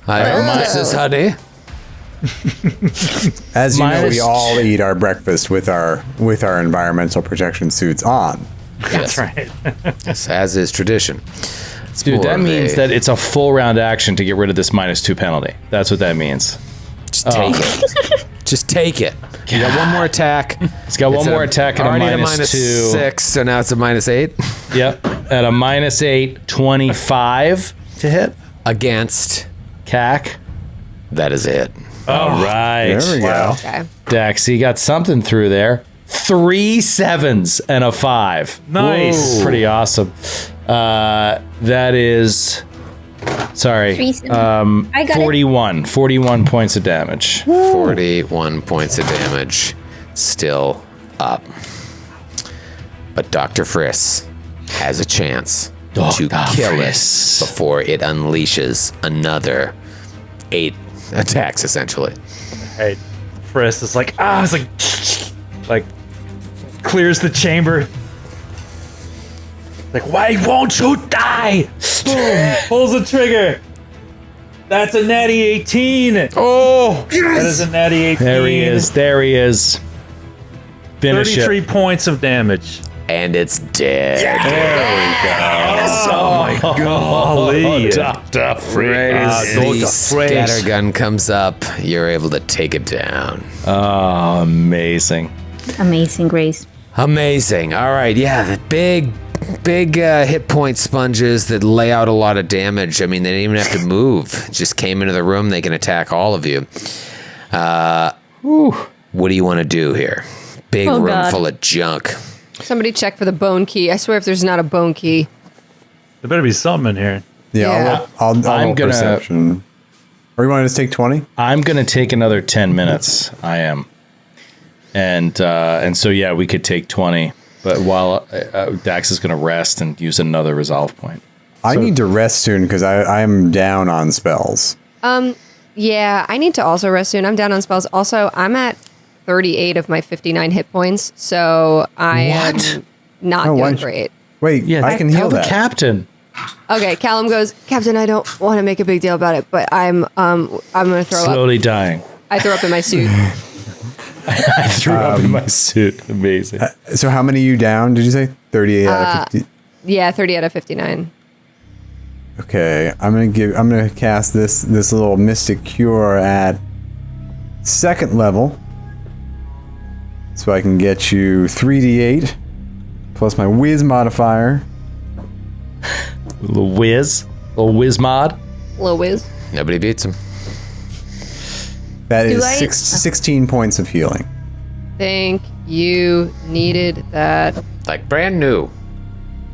Hi, Mrs. Honey. As you know, we Minus- all eat our breakfast with our environmental protection suits on. That's right. Yes, as is tradition. It's Dude, more that of means a- that it's a full round action to get rid of this -2 penalty. That's what that means. Just take it. Just take it. You got one more attack. It's got one more attack and a already -2. -6, so now it's a -8 Yep. At a -8, 25 to hit. against. CAC. That is it. All right. There we go. Okay. Dax, you got something through there. 3 7s and a 5. Nice. Whoa. Pretty awesome. That is, sorry, 3 7. I got 41 points of damage. 41 points of damage. Still up. But Dr. Friss has a chance to kill Friss. it before it unleashes another 8 attacks, essentially. Hey, Friss is like, it's like clears the chamber. Like, why won't you die? Boom, pulls the trigger. That's a natty 18. Oh! That is a natty 18. There he is. There he is. Finish 33 it. points of damage. And it's dead. Oh my golly. Dr. As the Dr. Friss. scattergun comes up, you're able to take it down. Oh, amazing. Amazing Grace. Amazing. All right. Yeah, the big hit point sponges that lay out a lot of damage. I mean, they didn't even have to move. Just came into the room. They can attack all of you. What do you want to do here? Big Oh, room God. full of junk. Somebody check for the bone key. I swear if there's not a bone key. There better be something in here. Yeah, Yeah. I'll I'm roll gonna- perception. Or you want to just take 20? I'm going to take another 10 minutes. I am. And so, yeah, we could take 20. But while Dax is going to rest and use another resolve point. I need to rest soon because I'm down on spells. Yeah, I need to also rest soon. I'm down on spells. Also, I'm at 38 of my 59 hit points, so I am not doing great. Wait, I can heal tell that. the captain. Okay, Callum goes, Captain, I don't want to make a big deal about it, but I'm going to throw up. Slowly dying. I throw up in my suit. I threw up in my suit. Amazing. So how many are you down? Did you say 38 out of 50? Yeah, 30 out of 59. Okay, I'm gonna cast this little Mystic Cure at 2nd level, so I can get you 3d8 plus my Whiz modifier. Little whiz mod. Little whiz. Nobody beats him. That is 16 points of healing. Thank you. Needed that. Like brand new.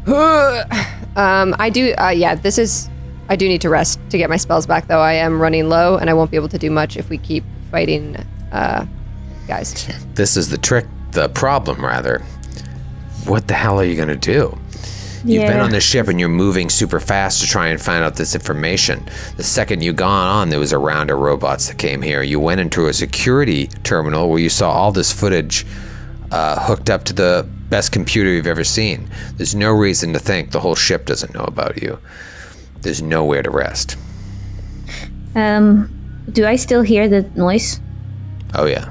I do. I do need to rest to get my spells back, though. I am running low, and I won't be able to do much if we keep fighting guys. This is the problem, rather. What the hell are you going to do? You've been on this ship and you're moving super fast to try and find out this information. The second you got on, there was a round of robots that came here. You went into a security terminal where you saw all this footage hooked up to the best computer you've ever seen. There's no reason to think the whole ship doesn't know about you. There's nowhere to rest. Do I still hear the noise? Oh, yeah.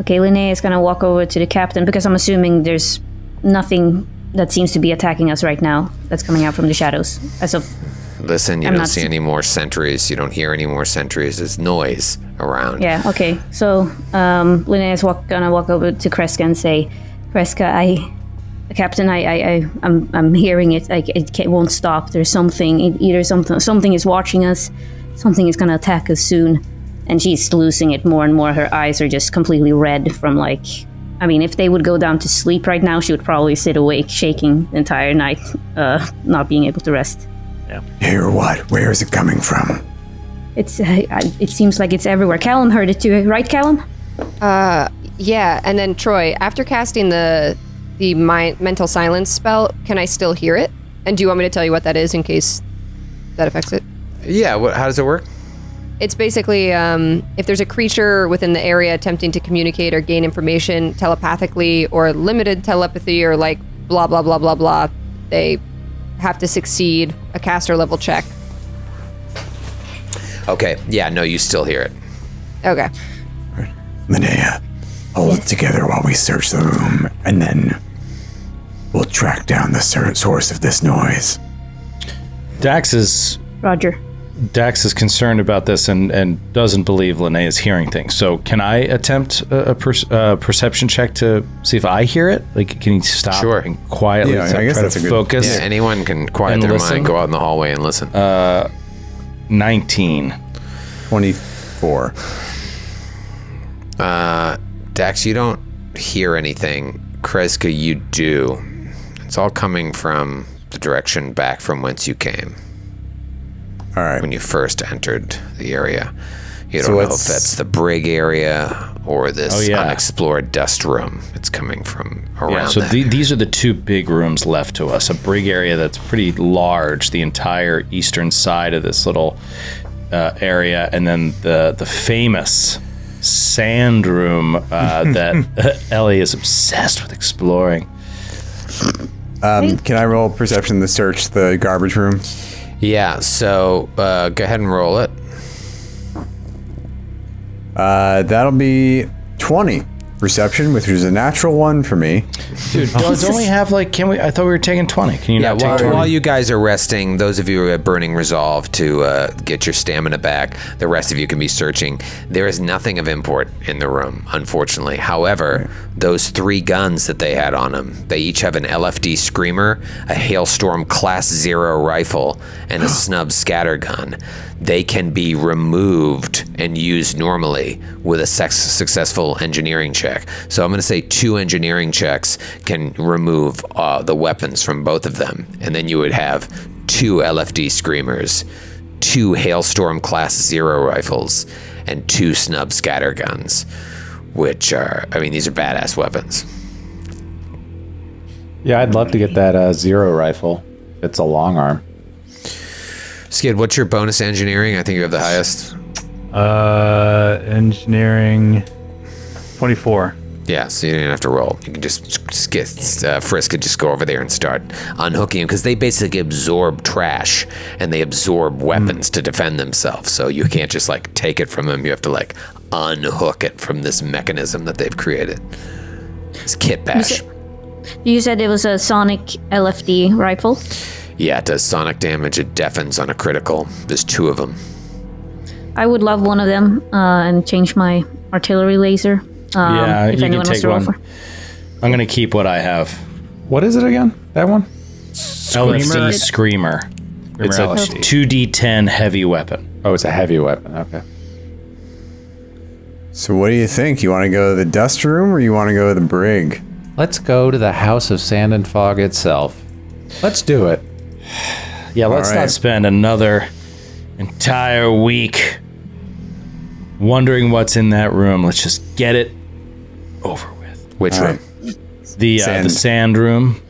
Okay, Linnea is gonna walk over to the captain because I'm assuming there's nothing that seems to be attacking us right now that's coming out from the shadows. As of Listen, you I'm don't not see any more sentries. You don't hear any more sentries. There's noise around. yeah, okay. So Linnea is gonna walk over to Kreska and say, Kreska, Captain, I'm hearing it. It won't stop. There's something. Either something is watching us. Something is gonna attack us soon. And she's losing it more and more. Her eyes are just completely red from if they would go down to sleep right now, she would probably sit awake, shaking the entire night, not being able to rest. Yeah. Hear what? Where is it coming from? It seems like it's everywhere. Callum heard it too, right, Callum? Yeah, and then Troy, after casting the mental silence spell, can I still hear it? And do you want me to tell you what that is in case that affects it? Yeah, how does it work? It's basically if there's a creature within the area attempting to communicate or gain information telepathically or limited telepathy or blah, blah, blah, blah, blah, they have to succeed a caster level check. Okay, yeah, no, you still hear it. Okay. Linnea, hold it together while we search the room, and then we'll track down the source of this noise. Dax is concerned about this and doesn't believe Linnea is hearing things. So can I attempt a perception check to see if I hear it? Can you stop Sure. and quietly I guess try that's to a good- focus? Yeah, anyone can quiet And their listen? mind, go out in the hallway and listen. 19. 24. Dax, you don't hear anything. Kreska, you do. It's all coming from the direction back from whence you came. All right. When you first entered the area. You So don't know if it's- that's the brig area or this Oh, yeah. unexplored dust room. It's coming from around Yeah, so that. these are the two big rooms left to us. A brig area that's pretty large, the entire eastern side of this little area, and then the famous sand room that Ellie is obsessed with exploring. Can I roll perception to search the garbage room? Yeah, so go ahead and roll it. That'll be 20 perception, which is a natural one for me. Dude, don't we have can we? I thought we were taking 20. Can you Yeah, not take 20? while you guys are resting, those of you who have burning resolve to get your stamina back, the rest of you can be searching. There is nothing of import in the room, unfortunately. However, those 3 guns that they had on them, they each have an LFD Screamer, a Hailstorm Class 0 rifle, and a Snub Scatter gun. They can be removed and used normally with a successful engineering check. So I'm going to say 2 engineering checks can remove the weapons from both of them. And then you would have 2 LFD Screamers, 2 Hailstorm Class 0 rifles, and 2 Snub Scatter guns, which are, these are badass weapons. Yeah, I'd love to get that 0 rifle. It's a long arm. Skid, what's your bonus engineering? I think you have the highest. Engineering 24. Yeah, so you didn't have to roll. You can just get Friss could just go over there and start unhooking him because they basically absorb trash and they absorb weapons to defend themselves. So you can't just like take it from them. You have to like unhook it from this mechanism that they've created. It's kit bash. You said it was a sonic LFD rifle? Yeah, it does sonic damage. It deafens on a critical. There's 2 of them. I would love one of them and change my artillery laser. Yeah, if you anyone can wants take to roll one. for. I'm gonna keep what I have. What is it again? That one? LFD Screamer. It's a LFD. 2d10 heavy weapon. Oh, it's a heavy weapon. Okay. So what do you think? You want to go to the dust room or you want to go to the brig? Let's go to the House of Sand and Fog itself. Let's do it. Yeah, let's All right. not spend another entire week wondering what's in that room. Let's just get it over with. Which All room? right. The sand room.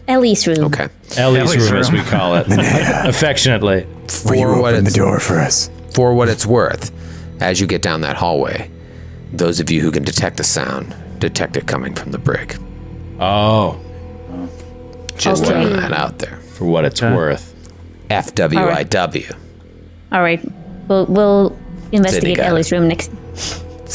Ellie's room. Okay. Ellie's room, as we room. call it. Affectionately. Will you For what open the it's door for us? for what it's worth, as you get down that hallway, those of you who can detect the sound detect it coming from the brig. Oh, Just Okay. throwing that out there. for what it's worth. FWIW. All right. We'll investigate got it. Ellie's room next.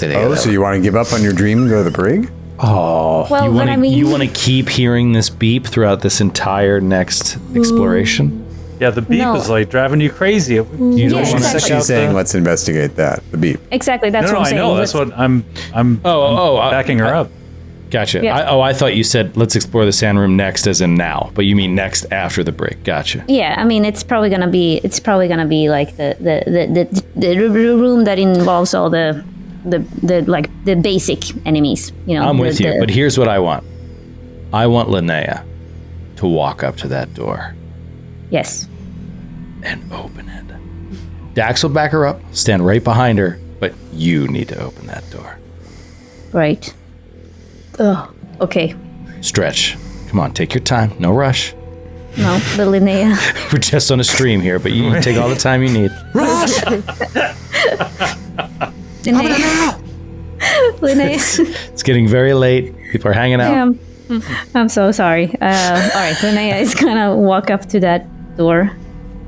Oh, so you want to give up on your dream and go to the brig? Oh, Well, You but want I mean, to keep hearing this beep throughout this entire next exploration? Yeah, the beep No. is like driving you crazy. You don't Yeah, want to exactly. check out She's saying, the... let's investigate that. The beep. exactly. That's No, what I'm I saying. know. That's what I'm backing her up. Gotcha. Yeah. I thought you said let's explore the sand room next, as in now, but you mean next after the break. Gotcha. Yeah, I mean, it's probably gonna be like the room that involves all the basic enemies. You know, I'm with you, the- but here's what I want. I want Linnea to walk up to that door yes. and open it. Dax will back her up, stand right behind her, but you need to open that door. Right. Oh, okay. Stretch. Come on, take your time. No rush. No, but Linnea. We're just on a stream here, but you can take all the time you need. Linnea. It's getting very late. People are hanging out. I'm so sorry. All right, Linnea is gonna walk up to that door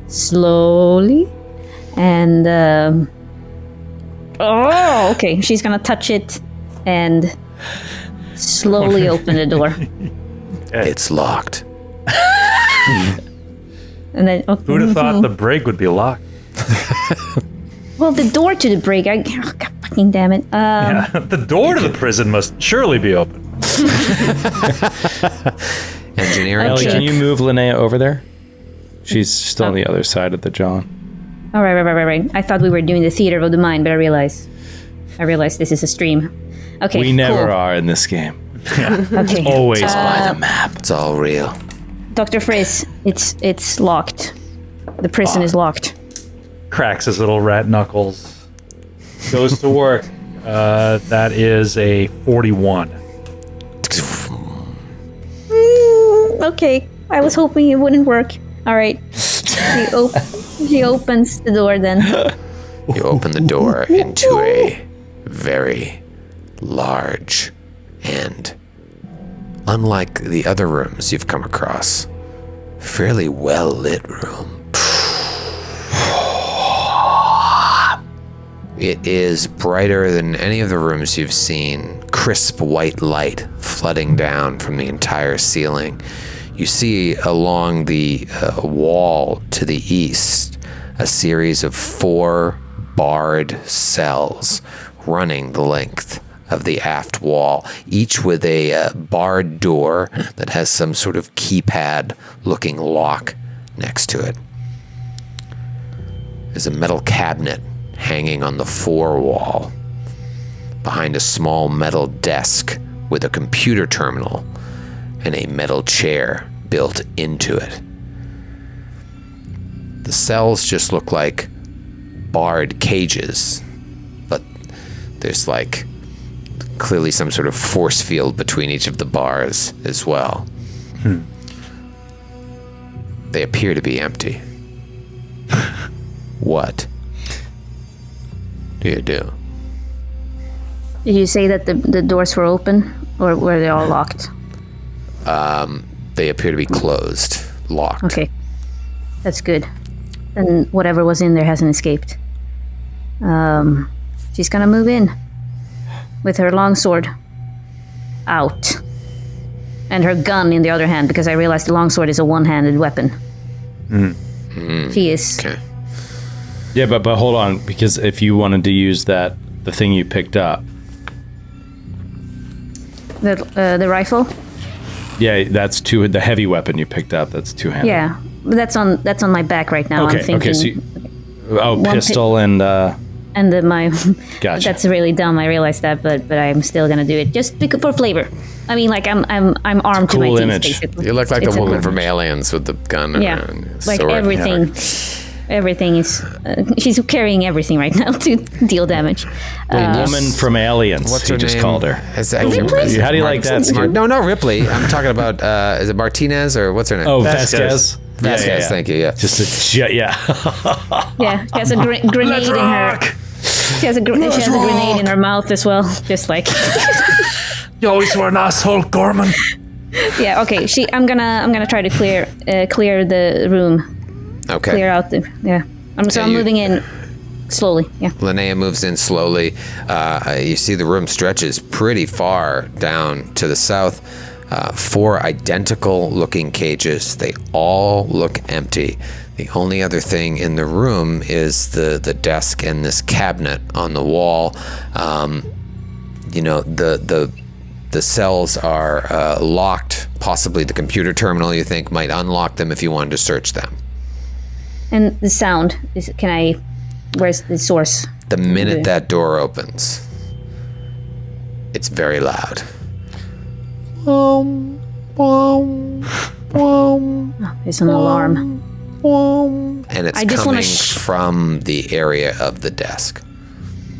slowly, and oh, okay. She's gonna touch it and slowly open the door, It's locked. and then okay. Who'd have thought the brig would be locked? Well, the door to the brig. Oh, God, fucking damn it. Yeah, the door to the prison must surely be open. Engineering Ellie, check. can you move Linnea over there? She's still on the other side of the John. All right. I thought we were doing the theater of the mind, but I realized this is a stream. Okay, We never cool. are in this game. Okay, Always by the map. It's all real. Dr. Friss, it's locked. The prison is locked. Cracks his little rat knuckles. Goes to work. That is a 41. Okay, I was hoping it wouldn't work. All right, he opens the door then. You open the door into a very large and, unlike the other rooms you've come across, fairly well lit room. It is brighter than any of the rooms you've seen. Crisp white light flooding down from the entire ceiling. You see along the wall to the east a series of 4 barred cells running the length of the aft wall, each with a barred door that has some sort of keypad-looking lock next to it. There's a metal cabinet hanging on the wall behind a small metal desk with a computer terminal and a metal chair built into it. The cells just look like barred cages, but there's like clearly some sort of force field between each of the bars as well. They appear to be empty. What do you do? Did you say that the doors were open, or were they all locked? They appear to be closed, locked. Okay, that's good. Then whatever was in there hasn't escaped. She's gonna move in with her longsword out, and her gun in the other hand, because I realized the longsword is a one-handed weapon. She is. Okay. Yeah, but hold on, because if you wanted to use the thing you picked up. The rifle. Yeah, that's the heavy weapon you picked up. That's two-handed. Yeah, but that's on my back right now. Okay. I'm thinking. So pistol and. And my. Gotcha. That's really dumb. I realized that, but I'm still gonna do it just for flavor. I mean, like I'm armed to my cool teeth, image. basically. You look like It's the a woman cool from image. Aliens with the gun. Yeah, and like sword. everything. Everything is. She's carrying everything right now to deal damage. Woman from Aliens. What's he her just name? called her. Ripley? How do you like that, Stu? No, Ripley. I'm talking about. Is it Martinez or what's her name? Oh, Vasquez. Vasquez. Thank you. Yeah. Just a yeah. Yeah, she has a grenade in her. She has a grenade in her mouth as well, just like. You always were an asshole, Gorman. Yeah. Okay. I'm gonna try to clear the room. Okay. Clear out the. Yeah. I'm moving in slowly. Yeah. Linnea moves in slowly. You see the room stretches pretty far down to the south. 4 identical-looking cages. They all look empty. The only other thing in the room is the desk and this cabinet on the wall. The cells are locked. Possibly the computer terminal, you think, might unlock them if you wanted to search them. And the sound is. Where's the source? The minute that door opens, it's very loud. There's an alarm. And it's I just wanna coming from the area of the desk.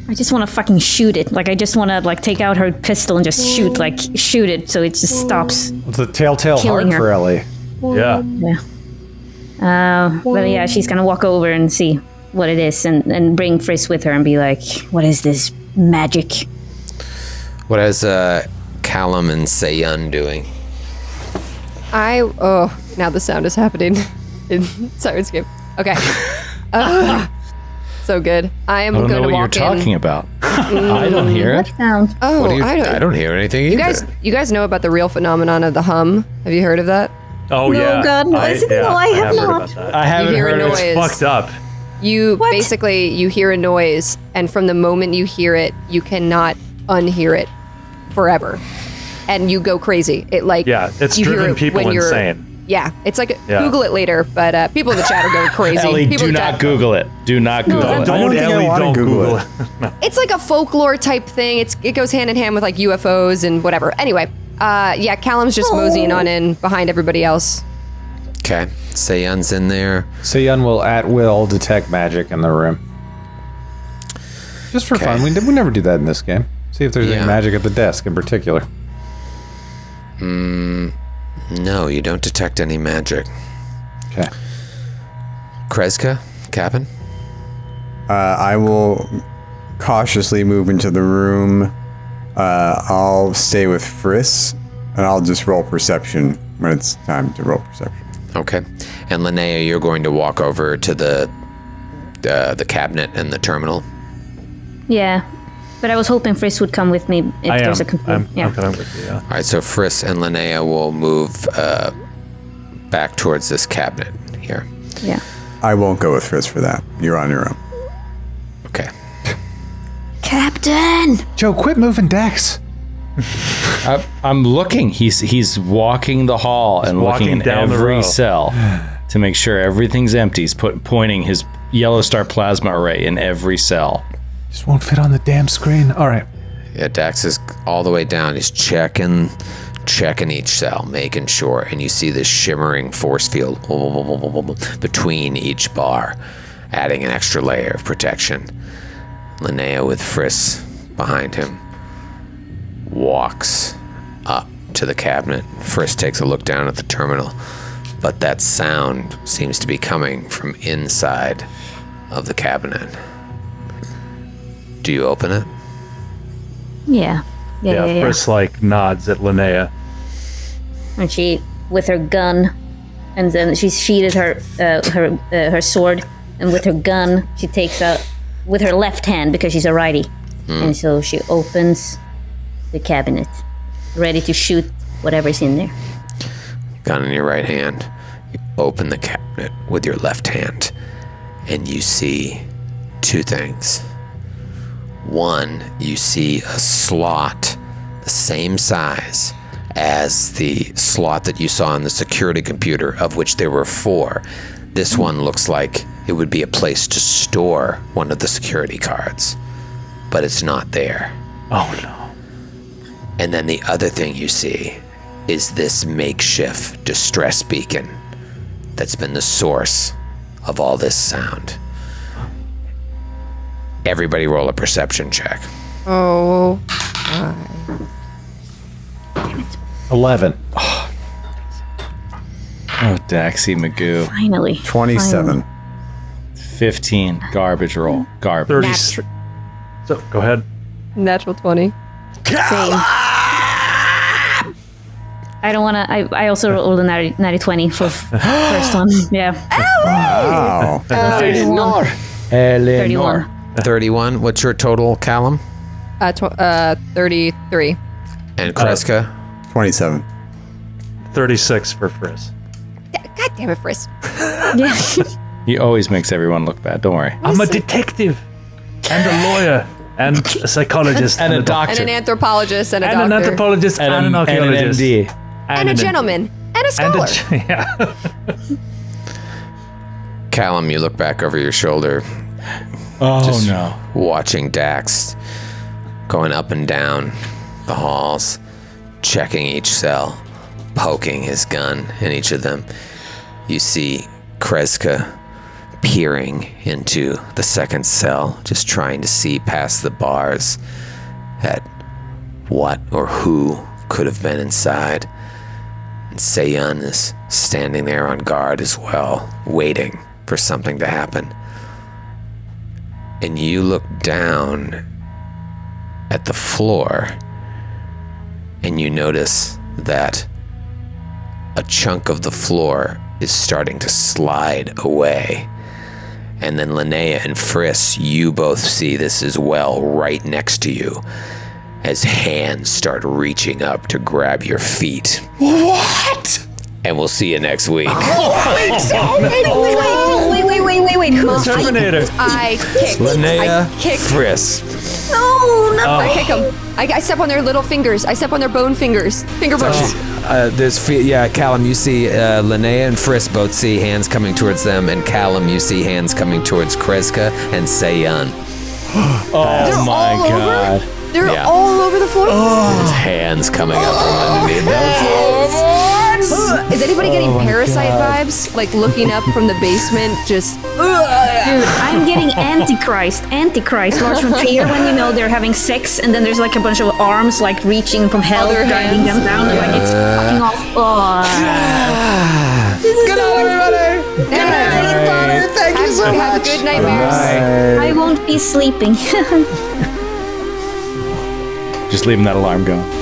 I just want to fucking shoot it. Like I just want to take out her pistol and just shoot it so it just stops. It's a telltale Killing heart her. for Ellie. Yeah. Yeah. But yeah, she's gonna walk over and see what it is, and bring Friss with her and be like, "What is this magic?" What is Callum and Sayun doing? Now the sound is happening in Sirenscape. Okay. So good. I am I don't going know to what you're walk talking in. about. I don't hear it. Sound. Oh, I don't hear anything either. You guys know about the real phenomenon of the hum? Have you heard of that? Oh No, yeah. God, no. I have heard not. about that. I haven't hear a heard of noise. it. It's fucked up. You basically you hear a noise, and from the moment you hear it, you cannot unhear it forever, and you go crazy. It's you hear driven it people when you're- insane. Yeah, it's like Yeah. Google it later, but people in the chat are going crazy. Ellie, people do in the not chat- Google it. Do not Google it. Don't think I Ellie, wanna don't Google Google it. it. It's like a folklore type thing. It goes hand in hand with like UFOs and whatever. Anyway, yeah, Callum's just moseying on in behind everybody else. Okay. Sayun's in there. Sayun will at will detect magic in the room. Just for Okay. fun. We never do that in this game. See if there's Yeah. any magic at the desk in particular. No, you don't detect any magic. Okay. Kreska, Captain. I will cautiously move into the room. I'll stay with Friss, and I'll just roll perception when it's time to roll perception. Okay. And Linnea, you're going to walk over to the cabinet and the terminal. Yeah, but I was hoping Friss would come with me if there's a computer. I'm coming with you. Yeah. All right, so Friss and Linnea will move back towards this cabinet here. Yeah. I won't go with Friss for that. You're on your own. Okay. Captain. Joe, quit moving decks. I'm looking. He's walking the hall and looking walking in down the every row. cell to make sure everything's empty. He's pointing his yellow star plasma array in every cell. Just won't fit on the damn screen. All right. Yeah, Dax is all the way down. He's checking each cell, making sure, and you see this shimmering force field between each bar, adding an extra layer of protection. Linnea with Friss behind him walks up to the cabinet. Friss takes a look down at the terminal, but that sound seems to be coming from inside of the cabinet. Do you open it? Yeah. Yeah. Friss like nods at Linnea. And she, with her gun, and then she sheathed her sword, and with her gun, she takes out with her left hand because she's a righty, and so she opens the cabinet, ready to shoot whatever's in there. Gun in your right hand. You open the cabinet with your left hand, and you see two things. One, you see a slot the same size as the slot that you saw in the security computer, of which there were 4. This one looks like it would be a place to store one of the security cards, but it's not there. Oh no. And then the other thing you see is this makeshift distress beacon that's been the source of all this sound. Everybody roll a perception check. Oh. 11. Oh, Daxie Magoo. Finally. 27. 15. Garbage roll. Garbage. 30. So go ahead. Natural 20. Same. I don't want to. I also rolled a 20 for first one. Yeah. Wow. 31. 31. What's your total, Callum? 33. And Kreska? 27. 36 for Friss. God damn it, Friss. Yeah. He always makes everyone look bad. Don't worry. I'm a detective and a lawyer and a psychologist And a And doctor. an anthropologist and a and doctor. an anthropologist and an archaeologist MD. and a gentleman. And a scholar. yeah. Callum, you look back over your shoulder, Oh, no. watching Dax going up and down the halls, checking each cell, poking his gun in each of them. You see Kreska peering into the second cell, just trying to see past the bars at what or who could have been inside. And Seyun is standing there on guard as well, waiting for something to happen. And you look down at the floor, and you notice that a chunk of the floor is starting to slide away. And then Linnea and Friss, you both see this as well right next to you, as hands start reaching up to grab your feet. What? And we'll see you next week. Wait. Who's Terminator. I kick. Linnea, I kick. Friss. No, no. I kick them. I step on their little fingers. I step on their bone fingers. Finger bones. Callum, you see Linnea and Friss both see hands coming towards them, and Callum, you see hands coming towards Kreska and Seyun. Oh, my all God. Over? They're Yeah. all over the floor. There's hands coming up from underneath them. Is anybody getting parasite vibes? Like looking up from the basement, just. Dude, I'm getting Antichrist, Lars von Trier, when you know they're having sex and then there's like a bunch of arms like reaching from hell, Other driving them hands. down, and like it's fucking off. Oh. Good night, everybody. Thank you so much. Have good nightmares. I won't be sleeping. Just leaving that alarm going.